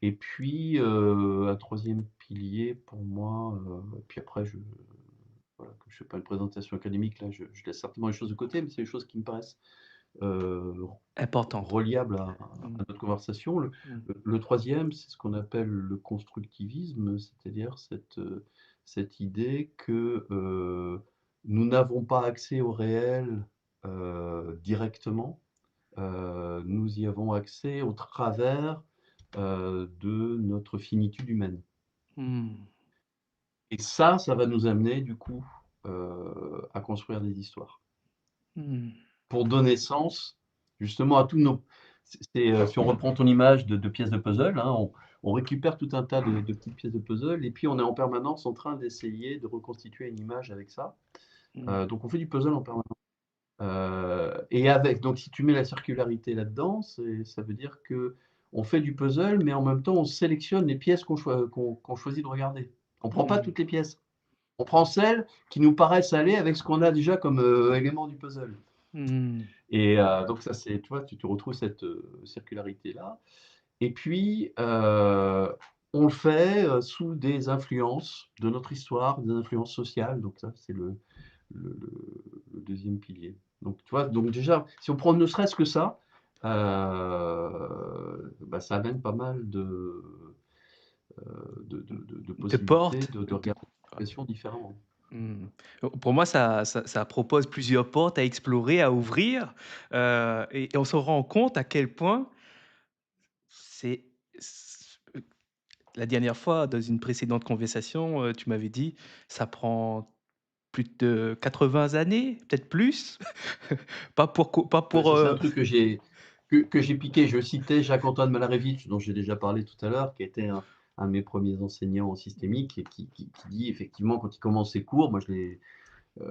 S2: Et puis, un troisième pilier pour moi, puis après voilà, comme je fais pas une présentation académique, là, je laisse certainement les choses de côté, mais c'est des choses qui me paraissent, heu,
S1: Importante.
S2: reliables à
S1: Mmh.
S2: notre conversation.
S1: Mmh.
S2: Le 3e, c'est ce qu'on appelle le constructivisme, c'est-à-dire cette idée que, nous n'avons pas accès au réel, directement, nous y avons accès au travers, de notre finitude humaine.
S1: Mmh.
S2: Et ça va nous amener du coup, à construire des histoires.
S1: Mmh.
S2: Pour donner sens, justement à tous nos si on reprend ton image de pièces de puzzle, hein, on récupère tout un tas de petites pièces de puzzle et puis on est en permanence en train d'essayer de reconstituer une image avec ça.
S1: Mmh.
S2: Donc on fait du puzzle en permanence. Et avec donc si tu mets la circularité là-dedans, ça veut dire qu'on fait du puzzle, mais en même temps on sélectionne les pièces qu'on choisit de regarder. On prend pas
S1: Mmh.
S2: toutes les pièces. On prend celles qui nous paraissent aller avec ce qu'on a déjà comme, élément du puzzle.
S1: Mmh.
S2: Et donc ça c'est tu vois, tu retrouves cette, circularité-là. Et puis, on le fait, sous des influences de notre histoire, des influences sociales, donc ça c'est le 2e pilier. Donc tu vois? Donc déjà, si on prend ne serait-ce que ça, bah, ça amène pas mal de
S1: De
S2: possibilités
S1: porte,
S2: de regarder la question différemment.
S1: mmh. Pour moi, ça propose plusieurs portes à explorer, à ouvrir, et on se rend compte à quel point c'est la dernière fois, dans une précédente conversation, tu m'avais dit: «Ça prend plus de 80 années, peut-être plus?» Pas
S2: Ouais,
S1: pour,
S2: ça c'est un truc que j'ai piqué. Je citais Jacques-Antoine Malarevitch, dont j'ai déjà parlé tout à l'heure, qui était un de mes premiers enseignants en systémique et qui dit effectivement quand il commence ses cours, moi je l'ai,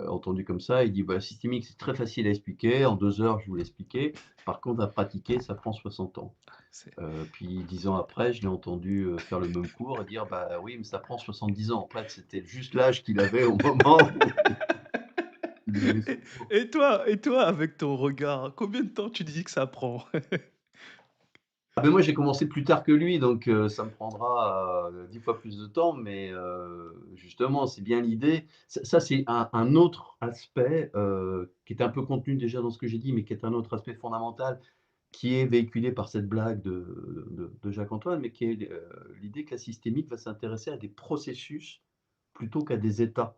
S2: entendu comme ça, il dit: «Bah, systémique, c'est très facile à expliquer, en 2 heures je vous l'expliquais. Par contre à pratiquer, ça prend 60 ans».
S1: c'est
S2: Puis 10 ans après, je l'ai entendu, faire le même cours et dire: «Bah, oui, mais ça prend 70 ans». En fait, c'était juste l'âge qu'il avait au moment où il donnait son
S1: et
S2: cours.
S1: et toi, avec ton regard, combien de temps tu dis que ça prend?
S2: Ah beh, moi j'ai commencé plus tard que lui, donc ça me prendra, 10 fois plus de temps, mais justement, c'est bien l'idée. Ça c'est un autre aspect, qui est un peu contenu déjà dans ce que j'ai dit, mais qui est un autre aspect fondamental, qui est véhiculé par cette blague de Jacques-Antoine, mais qui est, l'idée que la systémique va s'intéresser à des processus plutôt qu'à des états.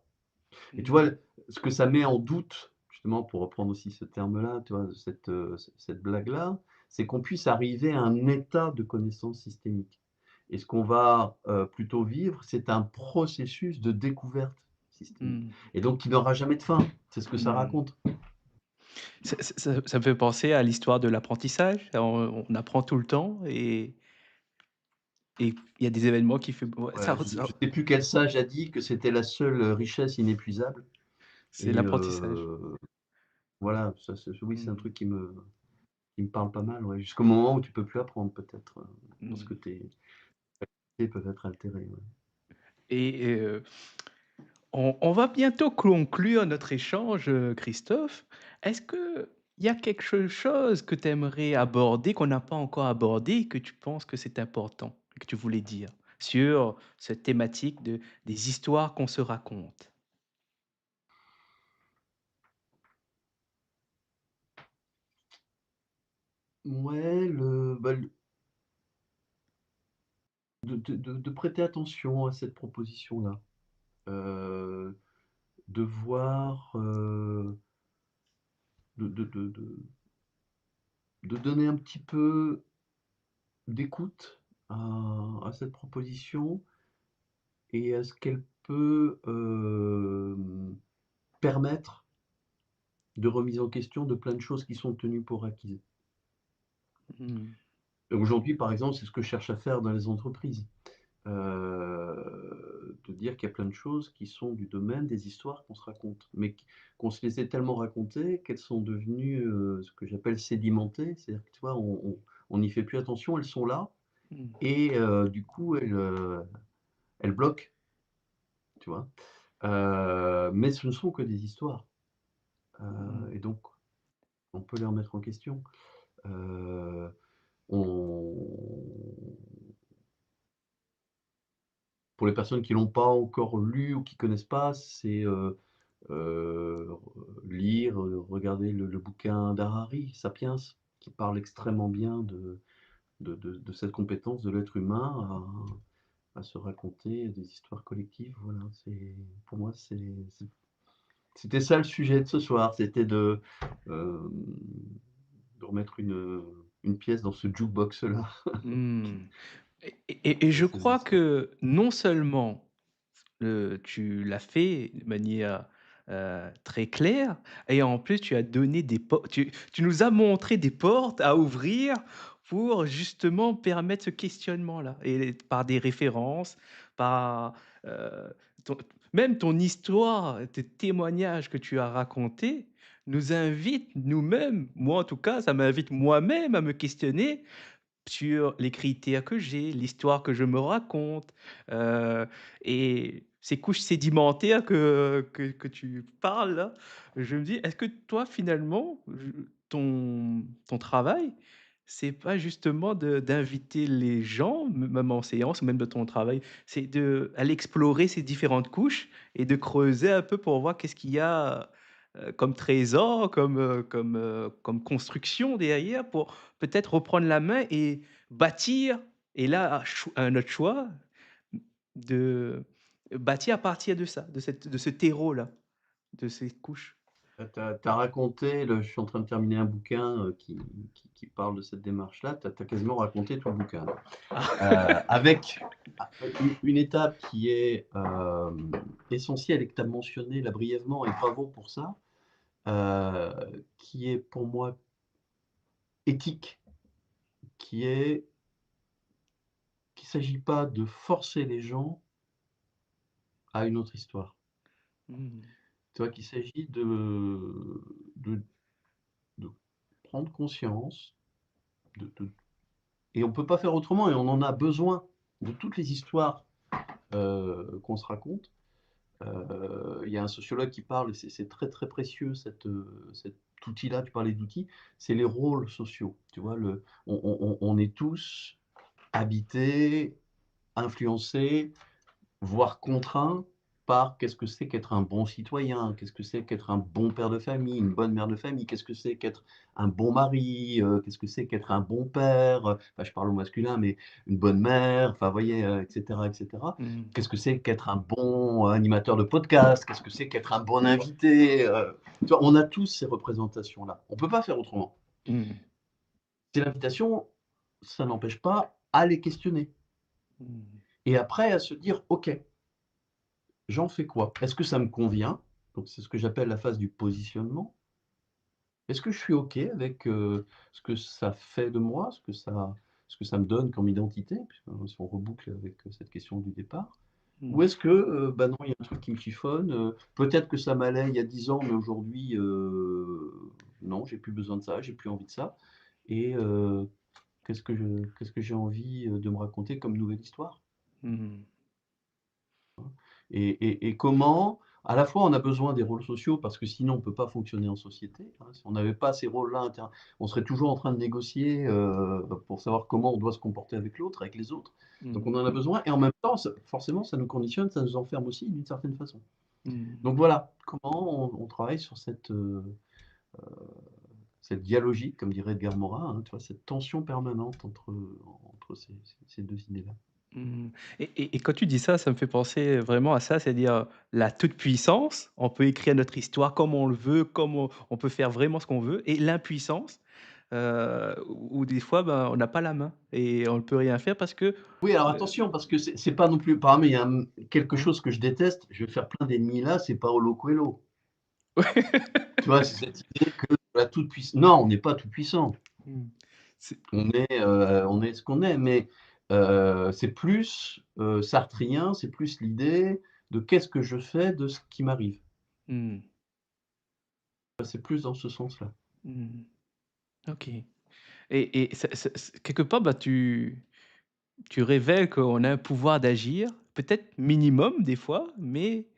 S2: Et tu vois,
S1: Mmh.
S2: ce que ça met en doute, justement, pour reprendre aussi ce terme-là, tu vois, cette blague-là, c'est qu'on puisse arriver à un état de connaissance systémique. Et ce qu'on va, plutôt vivre, c'est un processus de découverte systémique
S1: Mmh.
S2: et donc qui n'aura jamais de fin. C'est ce que ça
S1: Mmh.
S2: raconte.
S1: Ça me fait penser à l'histoire de l'apprentissage. On apprend tout le temps et il y a des événements qui fait ouais,
S2: Ouais, je sais plus quel sage a dit que c'était la seule, richesse inépuisable
S1: c'est
S2: et
S1: l'apprentissage.
S2: voilà, ça c'est oui, c'est un
S1: Mmh.
S2: truc qui me parle pas mal, ouais, jusqu'au moment où tu peux plus apprendre peut-être, parce
S1: Mmh.
S2: que tes capacités peuvent être altérées, ouais.
S1: Et on va bientôt conclure notre échange, Christophe. Est-ce qu'il y a quelque chose que tu aimerais aborder, qu'on n'a pas encore abordé et que tu penses que c'est important, que tu voulais dire sur cette thématique des histoires qu'on se raconte?
S2: Ouais, de prêter attention à cette proposition-là, heu, de voir, de donner un petit peu d'écoute à cette proposition et à ce qu'elle peut, permettre de remise en question de plein de choses qui sont tenues pour acquises.
S1: Mmh.
S2: Aujourd'hui, par exemple, c'est ce que je cherche à faire dans les entreprises. De dire qu'il y a plein de choses qui sont du domaine des histoires qu'on se raconte, mais qu'on se les ait tellement racontées qu'elles sont devenues, ce que j'appelle sédimentées. C'est-à-dire que tu vois, on n'y fait plus attention, elles sont là
S1: Mmh.
S2: et du coup elles bloquent, tu vois? Mais ce ne sont que des histoires,
S1: Mmh.
S2: et donc on peut les remettre en question. Heu, on Pour les personnes qui l'ont pas encore lu ou qui connaissent pas, c'est, heu, lire, regarder le bouquin d'Harari, Sapiens, qui parle extrêmement bien de cette compétence de l'être humain à se raconter des histoires collectives. Voilà, c'est pour moi, c'était ça le sujet de ce soir, c'était hem, de remettre une pièce dans ce jukebox-là.
S1: Mmh. Et je
S2: Ces
S1: crois
S2: histoires.
S1: que non seulement, tu l'as fait de manière, très claire et en plus tu as donné des po tu nous as montré des portes à ouvrir pour justement permettre ce questionnement-là et par des références, par, heu, ton même ton histoire, tes témoignages que tu as racontés nous invitent nous-mêmes, moi en tout cas, ça m'invite moi-même à me questionner sur les critères que j'ai, l'histoire que je me raconte, heu et ces couches sédimentaires que tu parles là, je me dis: «Est-ce que toi finalement, ton travail, c'est pas justement d'inviter les gens, même en séance ou même de ton travail, c'est d'aller explorer ces différentes couches et de creuser un peu pour voir qu'est-ce qu'il y a, comme trésor, comme construction derrière pour peut-être reprendre la main et bâtir et là, un autre choix, de bâtir à partir de ça, de ce terreau-là, de ces couches.
S2: Tu as raconté je suis en train de terminer un bouquin, qui parle de cette démarche-là. Tu as quasiment raconté tout le bouquin. Avec une étape qui est, essentielle et que tu as mentionnée là brièvement et bravo pour ça, qui est pour moi éthique, qui est qu'il ne s'agit pas de forcer les gens à une autre histoire.
S1: Mmh.
S2: Tu vois? Qu'il s'agit de de prendre conscience de et on ne peut pas faire autrement et on en a besoin de toutes les histoires, qu'on se raconte. Il y a un sociologue qui parle et c'est très, très précieux cet outil-là, tu parlais d'outils, c'est les rôles sociaux. Tu vois? On est tous habités, influencés, voire contraint par qu'est-ce que c'est qu'être un bon citoyen? Qu'est-ce que c'est qu'être un bon père de famille, une bonne mère de famille? Qu'est-ce que c'est qu'être un bon mari? Qu'est-ce que c'est qu'être un bon père? Enfin, je parle au masculin, mais une bonne mère, enfin, vous voyez, et cetera, et cetera.
S1: Mmh.
S2: Qu'est-ce que c'est qu'être un bon animateur de podcast? Qu'est-ce que c'est qu'être un bon invité? Tu vois, on a tous ces représentations-là. On peut pas faire autrement.
S1: Mmh.
S2: C'est l'invitation, ça n'empêche pas à les questionner
S1: Mmh.
S2: et après à se dire: «OK, j'en fais quoi? Est-ce que ça me convient?» Donc c'est ce que j'appelle la phase du positionnement. Est-ce que je suis OK avec, ce que ça fait de moi, ce que ça me donne comme identité? Puisque, si on reboucle avec, cette question du départ. Ou
S1: Mmh.
S2: est-ce que, bah, non, il y a un truc qui me chiffonne, peut-être que ça m'allait il y a 10 ans, mais aujourd'hui, non, j'ai plus besoin de ça, j'ai plus envie de ça et qu'est-ce que j'ai envie, de me raconter comme nouvelle histoire?
S1: Mmh.
S2: Et comment, à la fois, on a besoin des rôles sociaux parce que sinon on ne peut pas fonctionner en société, hein. Si on n'avait pas ces rôles-là on serait toujours en train de négocier, pour savoir comment on doit se comporter avec l'autre, avec les autres. Donc
S1: Mmh.
S2: on en a besoin et en même temps, ça forcément, ça nous conditionne, ça nous enferme aussi d'une certaine façon.
S1: Mmh.
S2: Donc voilà, comment on travaille sur cette dialogique, comme dirait Edgar Morin, hein, tu vois? Cette tension permanente entre ces 2 idées-là.
S1: Mmh. Et quand tu dis ça, ça me fait penser vraiment à ça, c'est-à-dire la toute-puissance, on peut écrire notre histoire comme on le veut, comme on peut faire vraiment ce qu'on veut et l'impuissance, où des fois, ben, on n'a pas la main et on ne peut rien faire parce que,
S2: Oui, alors
S1: heu
S2: attention, parce que c'est pas non plus par exemple, il y a, quelque
S1: ouais.
S2: chose que je déteste, je vais faire plein d'ennemis là, c'est Paolo Coelho. Tu vois? C'est cette idée que la toute puissance. Non, on n'est pas tout puissant.
S1: Mmh. C'est
S2: On est ce qu'on est, mais c'est plus, sartrien, c'est plus l'idée de qu'est-ce que je fais de ce qui m'arrive?
S1: mmh,
S2: C'est plus dans ce sens-là.
S1: mmh, OK. Et quelque part, bah, tu révèles qu'on a un pouvoir d'agir, peut-être minimum des fois, mais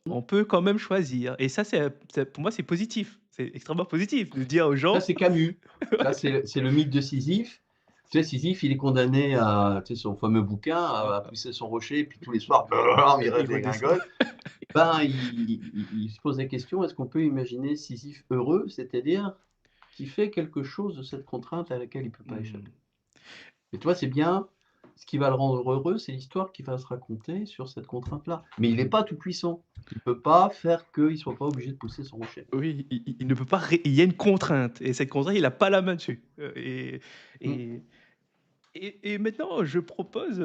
S2: Mmh.
S1: on peut quand même choisir et ça, c'est pour moi, c'est positif. C'est extrêmement positif de dire aux
S2: Ça,
S1: gens
S2: c'est Camus. Ça,
S1: ouais,
S2: c'est le mythe de Sisyphe. Tu sais, Sisyphe, il est condamné à, tu sais, son fameux bouquin, à
S1: heu,
S2: pousser son rocher, puis tous les soirs, blam, il
S1: il redescend.
S2: redégringole. Ben, il se pose la question, est-ce qu'on peut imaginer Sisyphe heureux? C'est-à-dire qui fait quelque chose de cette contrainte à laquelle il ne peut pas
S1: Mmh.
S2: échapper. Et toi, c'est bien ce qui va le rendre heureux, c'est l'histoire qui va se raconter sur cette contrainte-là. Mais il n'est pas tout puissant. Il ne peut pas faire qu'il ne soit pas obligé de pousser son rocher.
S1: Oui, il ne peut pas ré il y a une contrainte et cette contrainte, il a pas la main dessus,
S2: Mmh.
S1: et maintenant, je propose,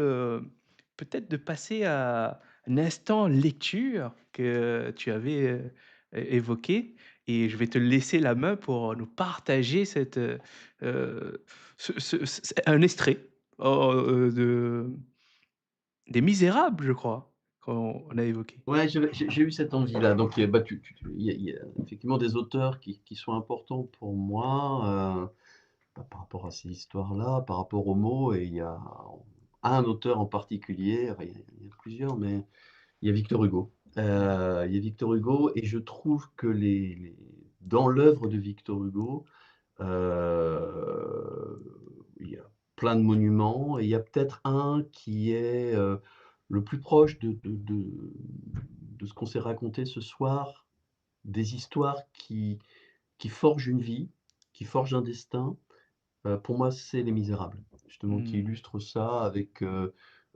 S1: peut-être de passer à un instant lecture que tu avais, évoqué et je vais te laisser la main pour nous partager ce un extrait, de des Misérables, je crois, qu'on a évoqué.
S2: Ouais, j'ai eu cette envie-là. Donc, bah, il y a effectivement des auteurs qui sont importants pour moi, bah, par rapport à ces histoires-là, par rapport aux mots et il y a un auteur en particulier, enfin, il y a plusieurs, mais il y a Victor Hugo. Il y a Victor Hugo et je trouve que les dans l'œuvre de Victor Hugo, heu, il y a plein de monuments et il y a peut-être un qui est, le plus proche de ce qu'on s'est raconté ce soir, des histoires qui forgent une vie, qui forgent un destin. Pour moi, c'est Les Misérables, justement, qui
S1: Mmh.
S2: illustre ça avec,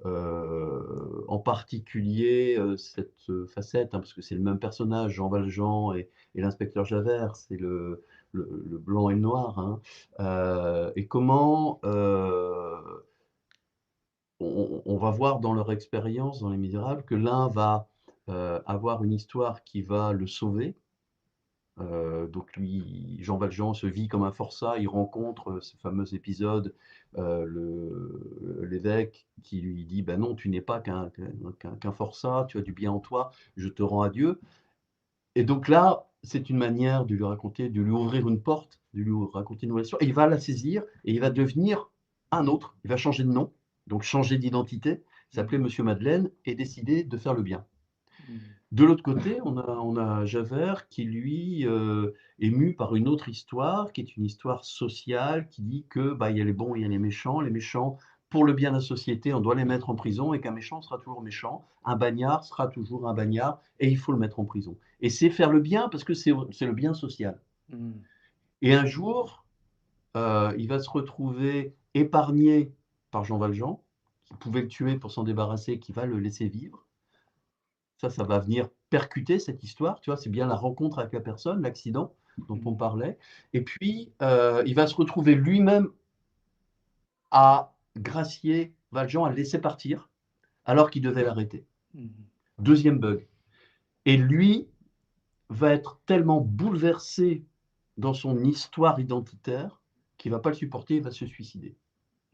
S2: en particulier, cette, facette, hein, parce que c'est le même personnage, Jean Valjean et l'inspecteur Javert, c'est le blanc et le noir, hein, et comment, on va voir dans leur expérience, dans Les Misérables, que l'un va, avoir une histoire qui va le sauver. Donc lui, Jean Valjean se vit comme un forçat, il rencontre, ce fameux épisode, l'évêque qui lui dit: «Ben non, tu n'es pas qu'un forçat, tu as du bien en toi, je te rends à Dieu». Et donc là, c'est une manière de lui raconter, de lui ouvrir une porte, de lui raconter une nouvelle histoire et il va la saisir et il va devenir un autre. Il va changer de nom, donc changer d'identité, s'appeler
S1: Mmh.
S2: Monsieur Madeleine et décider de faire le bien.
S1: Mmh.
S2: De l'autre côté, on a Javert qui lui, est mu par une autre histoire, qui est une histoire sociale, qui dit que, bah, il y a les bons, il y a les méchants. Les méchants, pour le bien de la société, on doit les mettre en prison et qu'un méchant sera toujours méchant. Un bagnard sera toujours un bagnard et il faut le mettre en prison. Et c'est faire le bien parce que c'est le bien social.
S1: Mmh.
S2: Et un jour, il va se retrouver épargné par Jean Valjean, qui pouvait le tuer pour s'en débarrasser, qui va le laisser vivre. Ça va venir percuter cette histoire, tu vois? C'est bien la rencontre avec la personne, l'accident dont on
S1: Mmh.
S2: parlait et puis, il va se retrouver lui-même à gracier Valjean, à le laisser partir, alors qu'il devait l'arrêter.
S1: Mmh.
S2: Deuxième bug et lui va être tellement bouleversé dans son histoire identitaire qu'il va pas le supporter, il va se suicider.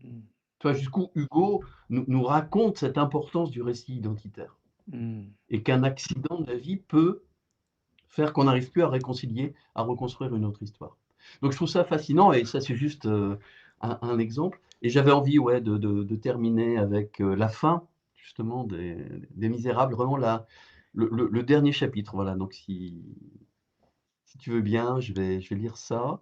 S1: Mmh.
S2: Tu vois? Jusqu'où Hugo nous raconte cette importance du récit identitaire
S1: Mmh.
S2: et qu'un accident de la vie peut faire qu'on n'arrive plus à réconcilier, à reconstruire une autre histoire. Donc je trouve ça fascinant et ça c'est juste, un exemple et j'avais envie, ouais, de terminer avec, la fin justement des Misérables, vraiment le dernier chapitre, voilà, donc si tu veux bien, je vais lire ça.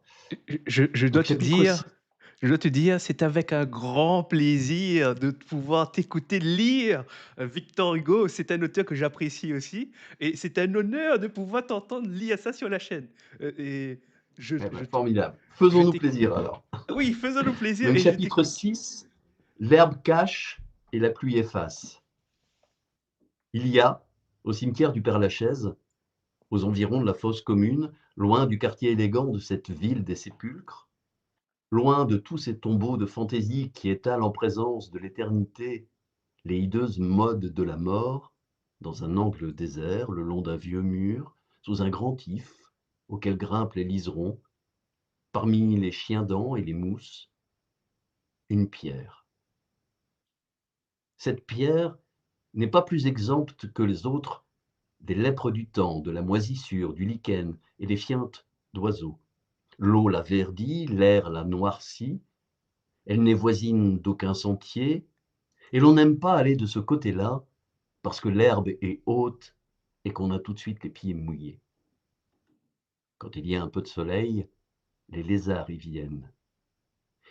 S1: Je dois
S2: Donc
S1: te
S2: chapitre
S1: dire
S2: 6.
S1: c'est avec un grand plaisir de pouvoir t'écouter lire, Victor Hugo. C'est un auteur que j'apprécie aussi et c'est un honneur de pouvoir t'entendre lire ça sur la chaîne, et je
S2: Eh
S1: je
S2: ben,
S1: te
S2: formidable.
S1: je
S2: Faisons-nous
S1: t'écoute.
S2: plaisir alors.
S1: Oui, faisons-nous plaisir
S2: Donc
S1: et je
S2: chapitre
S1: t'écoute.
S2: 6. L'herbe cache et la pluie efface. Il y a, au cimetière du Père-Lachaise, aux environs de la fosse commune, loin du quartier élégant de cette ville des sépulcres, loin de tous ces tombeaux de fantaisie qui étalent en présence de l'éternité les hideuses modes de la mort, dans un angle désert, le long d'un vieux mur, sous un grand if, auquel grimpent les liserons, parmi les chiens-dents et les mousses, une pierre. Cette pierre n'est pas plus exempte que les autres des lèpres du temps, de la moisissure, du lichen et des fientes d'oiseaux. L'eau la verdit, l'air la noircit, elle n'est voisine d'aucun sentier, et l'on n'aime pas aller de ce côté-là, parce que l'herbe est haute et qu'on a tout de suite les pieds mouillés. Quand il y a un peu de soleil, les lézards y viennent.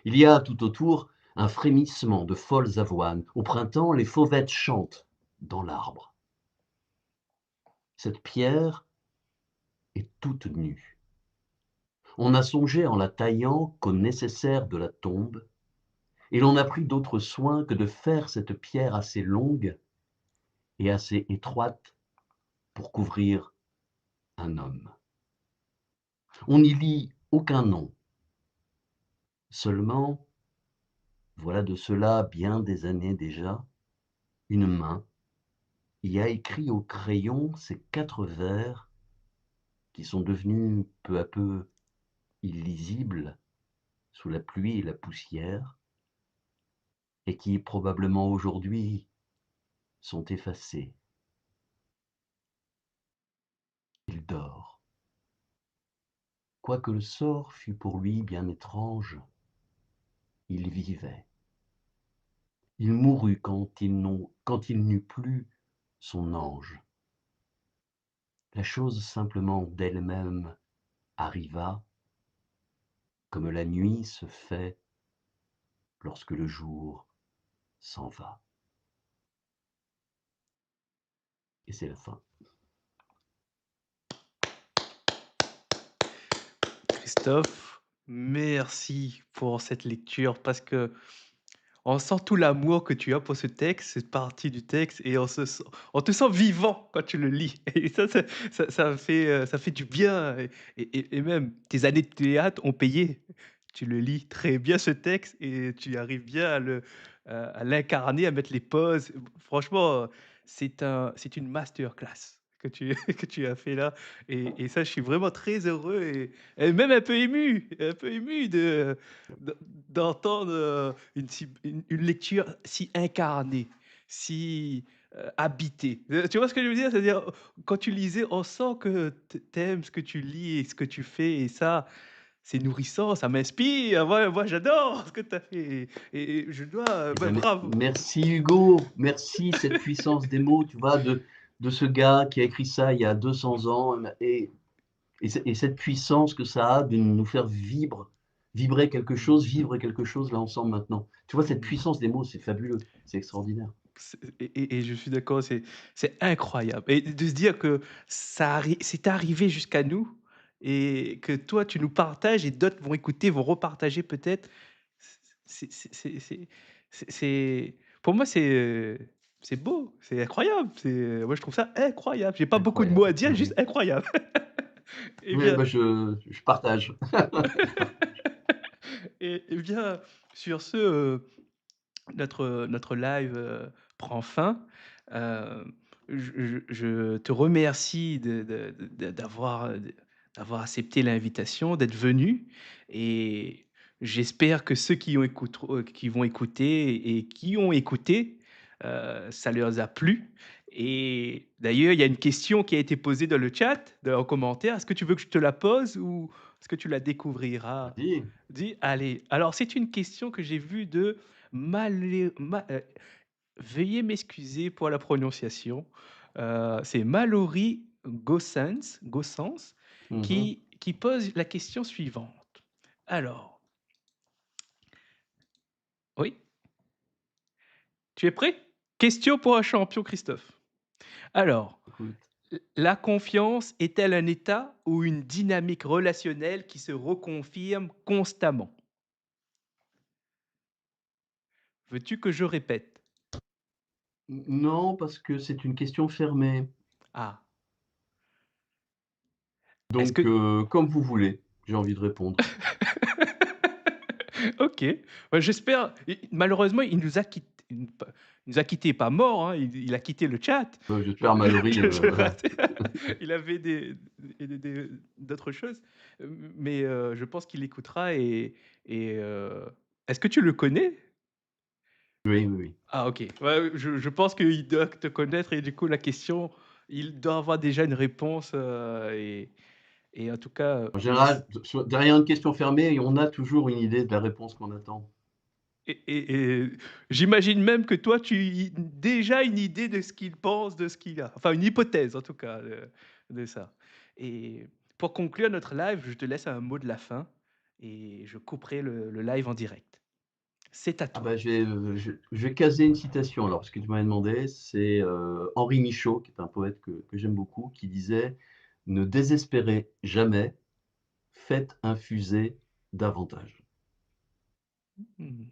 S2: Il y a tout autour un frémissement de folles avoines. Au printemps, les fauvettes chantent dans l'arbre. Cette pierre est toute nue. On a songé en la taillant qu'au nécessaire de la tombe, et l'on n'a pris d'autre soin que de faire cette pierre assez longue et assez étroite pour couvrir un homme. On n'y lit aucun nom. Seulement, voilà de cela bien des années déjà, une main y a écrit au crayon ces 4 vers qui sont devenus peu à peu illisibles sous la pluie et la poussière, et qui probablement aujourd'hui sont effacés. Il dort. Quoique le sort fût pour lui bien étrange, il vivait. Il mourut quand il n'eut plus son ange. La chose simplement d'elle-même arriva, comme la nuit se fait lorsque le jour s'en va. Et c'est la fin.
S1: Christophe, merci pour cette lecture parce que on sent tout l'amour que tu as pour ce texte, cette partie du texte, et on te sent vivant quand tu le lis. Et ça fait du bien. Et même tes années de théâtre ont payé. Tu le lis très bien ce texte et tu arrives bien à l'incarner, à mettre les pauses. Franchement, c'est une masterclass que tu as fait là. Et ça, je suis vraiment très heureux et même un peu ému d'entendre une lecture si incarnée, si habitée. Tu vois ce que je veux dire? C'est-à-dire, quand tu lisais, on sent que t'aimes ce que tu lis et ce que tu fais, et ça, c'est nourrissant, ça m'inspire. Moi j'adore ce que tu as fait. Et je dois.
S2: Eh
S1: Bah,
S2: ben,
S1: bravo!
S2: merci Hugo, merci cette puissance des mots, tu vois, de ce gars qui a écrit ça il y a 200 ans, et cette puissance que ça a de nous faire vibrer quelque
S1: Mm,
S2: chose, vivre quelque chose là ensemble maintenant. Tu vois, cette
S1: mm.
S2: puissance des mots, c'est fabuleux, c'est extraordinaire.
S1: Et je suis d'accord, c'est incroyable. Et de se dire que c'est arrivé jusqu'à nous et que toi, tu nous partages et d'autres vont écouter, vont repartager peut-être. C'est c'est c'est c'est pour moi, c'est beau, c'est incroyable. Moi, je trouve ça incroyable. J'ai pas beaucoup de mots
S2: Incroyable.
S1: à dire, juste
S2: Oui,
S1: incroyable. Eh
S2: oui,
S1: bien
S2: bah, je partage. Je partage.
S1: et bien, sur ce, notre live, prend fin. Hem, je te remercie d'avoir accepté l'invitation, d'être venu, et j'espère que ceux qui vont écouter et qui ont écouté, ça leur a plu. Et d'ailleurs, il y a une question qui a été posée dans le chat, en commentaire. Est-ce que tu veux que je te la pose ou est-ce que tu la découvriras?
S2: Vas-y.
S1: Dis, allez. Alors, c'est une question que j'ai vue de Malé ma veuillez m'excuser pour la prononciation. C'est Mallory Gossens
S2: Mhm.
S1: qui pose la question suivante. Alors, oui, tu es prêt? Question pour un champion, Christophe. Alors,
S2: Écoute,
S1: la confiance est-elle un état ou une dynamique relationnelle qui se reconfirme constamment? Veux-tu que je répète?
S2: non, parce que c'est une question fermée.
S1: Ah, est-ce
S2: Donc,
S1: que
S2: comme vous voulez, j'ai envie de répondre.
S1: OK. Bah, j'espère. Malheureusement, il nous a quittés, pas mort, hein, il a quitté le chat.
S2: J'espère Mallory,
S1: Je
S2: voilà.
S1: rate il avait d'autres choses, mais je pense qu'il écoutera et est-ce que tu le connais?
S2: Oui, oui, oui.
S1: Ah, OK. Ouais, je pense qu'il doit te connaître et du coup la question, il doit avoir déjà une réponse, et en tout cas,
S2: En
S1: merci.
S2: général, derrière une question fermée, on a toujours une idée de la réponse qu'on attend.
S1: et j'imagine même que toi, tu y déjà une idée de ce qu'il pense, de ce qu'il a enfin une hypothèse en tout cas, de ça et pour conclure notre live, je te laisse un mot de la fin et je couperai le live en direct. C'est à
S2: Ah bah,
S1: toi.
S2: je vais caser une citation alors, parce que tu m'avais demandé, c'est, Henri Michaud, qui est un poète que j'aime beaucoup, qui disait: «Ne désespérez jamais, faites infuser davantage».
S1: Mmh.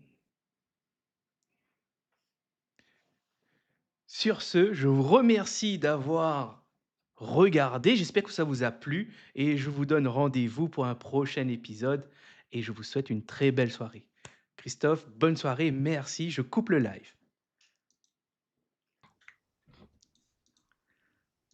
S1: Sur ce, je vous remercie d'avoir regardé. J'espère que ça vous a plu et je vous donne rendez-vous pour un prochain épisode et je vous souhaite une très belle soirée. Christophe, bonne soirée, merci. Je coupe le live.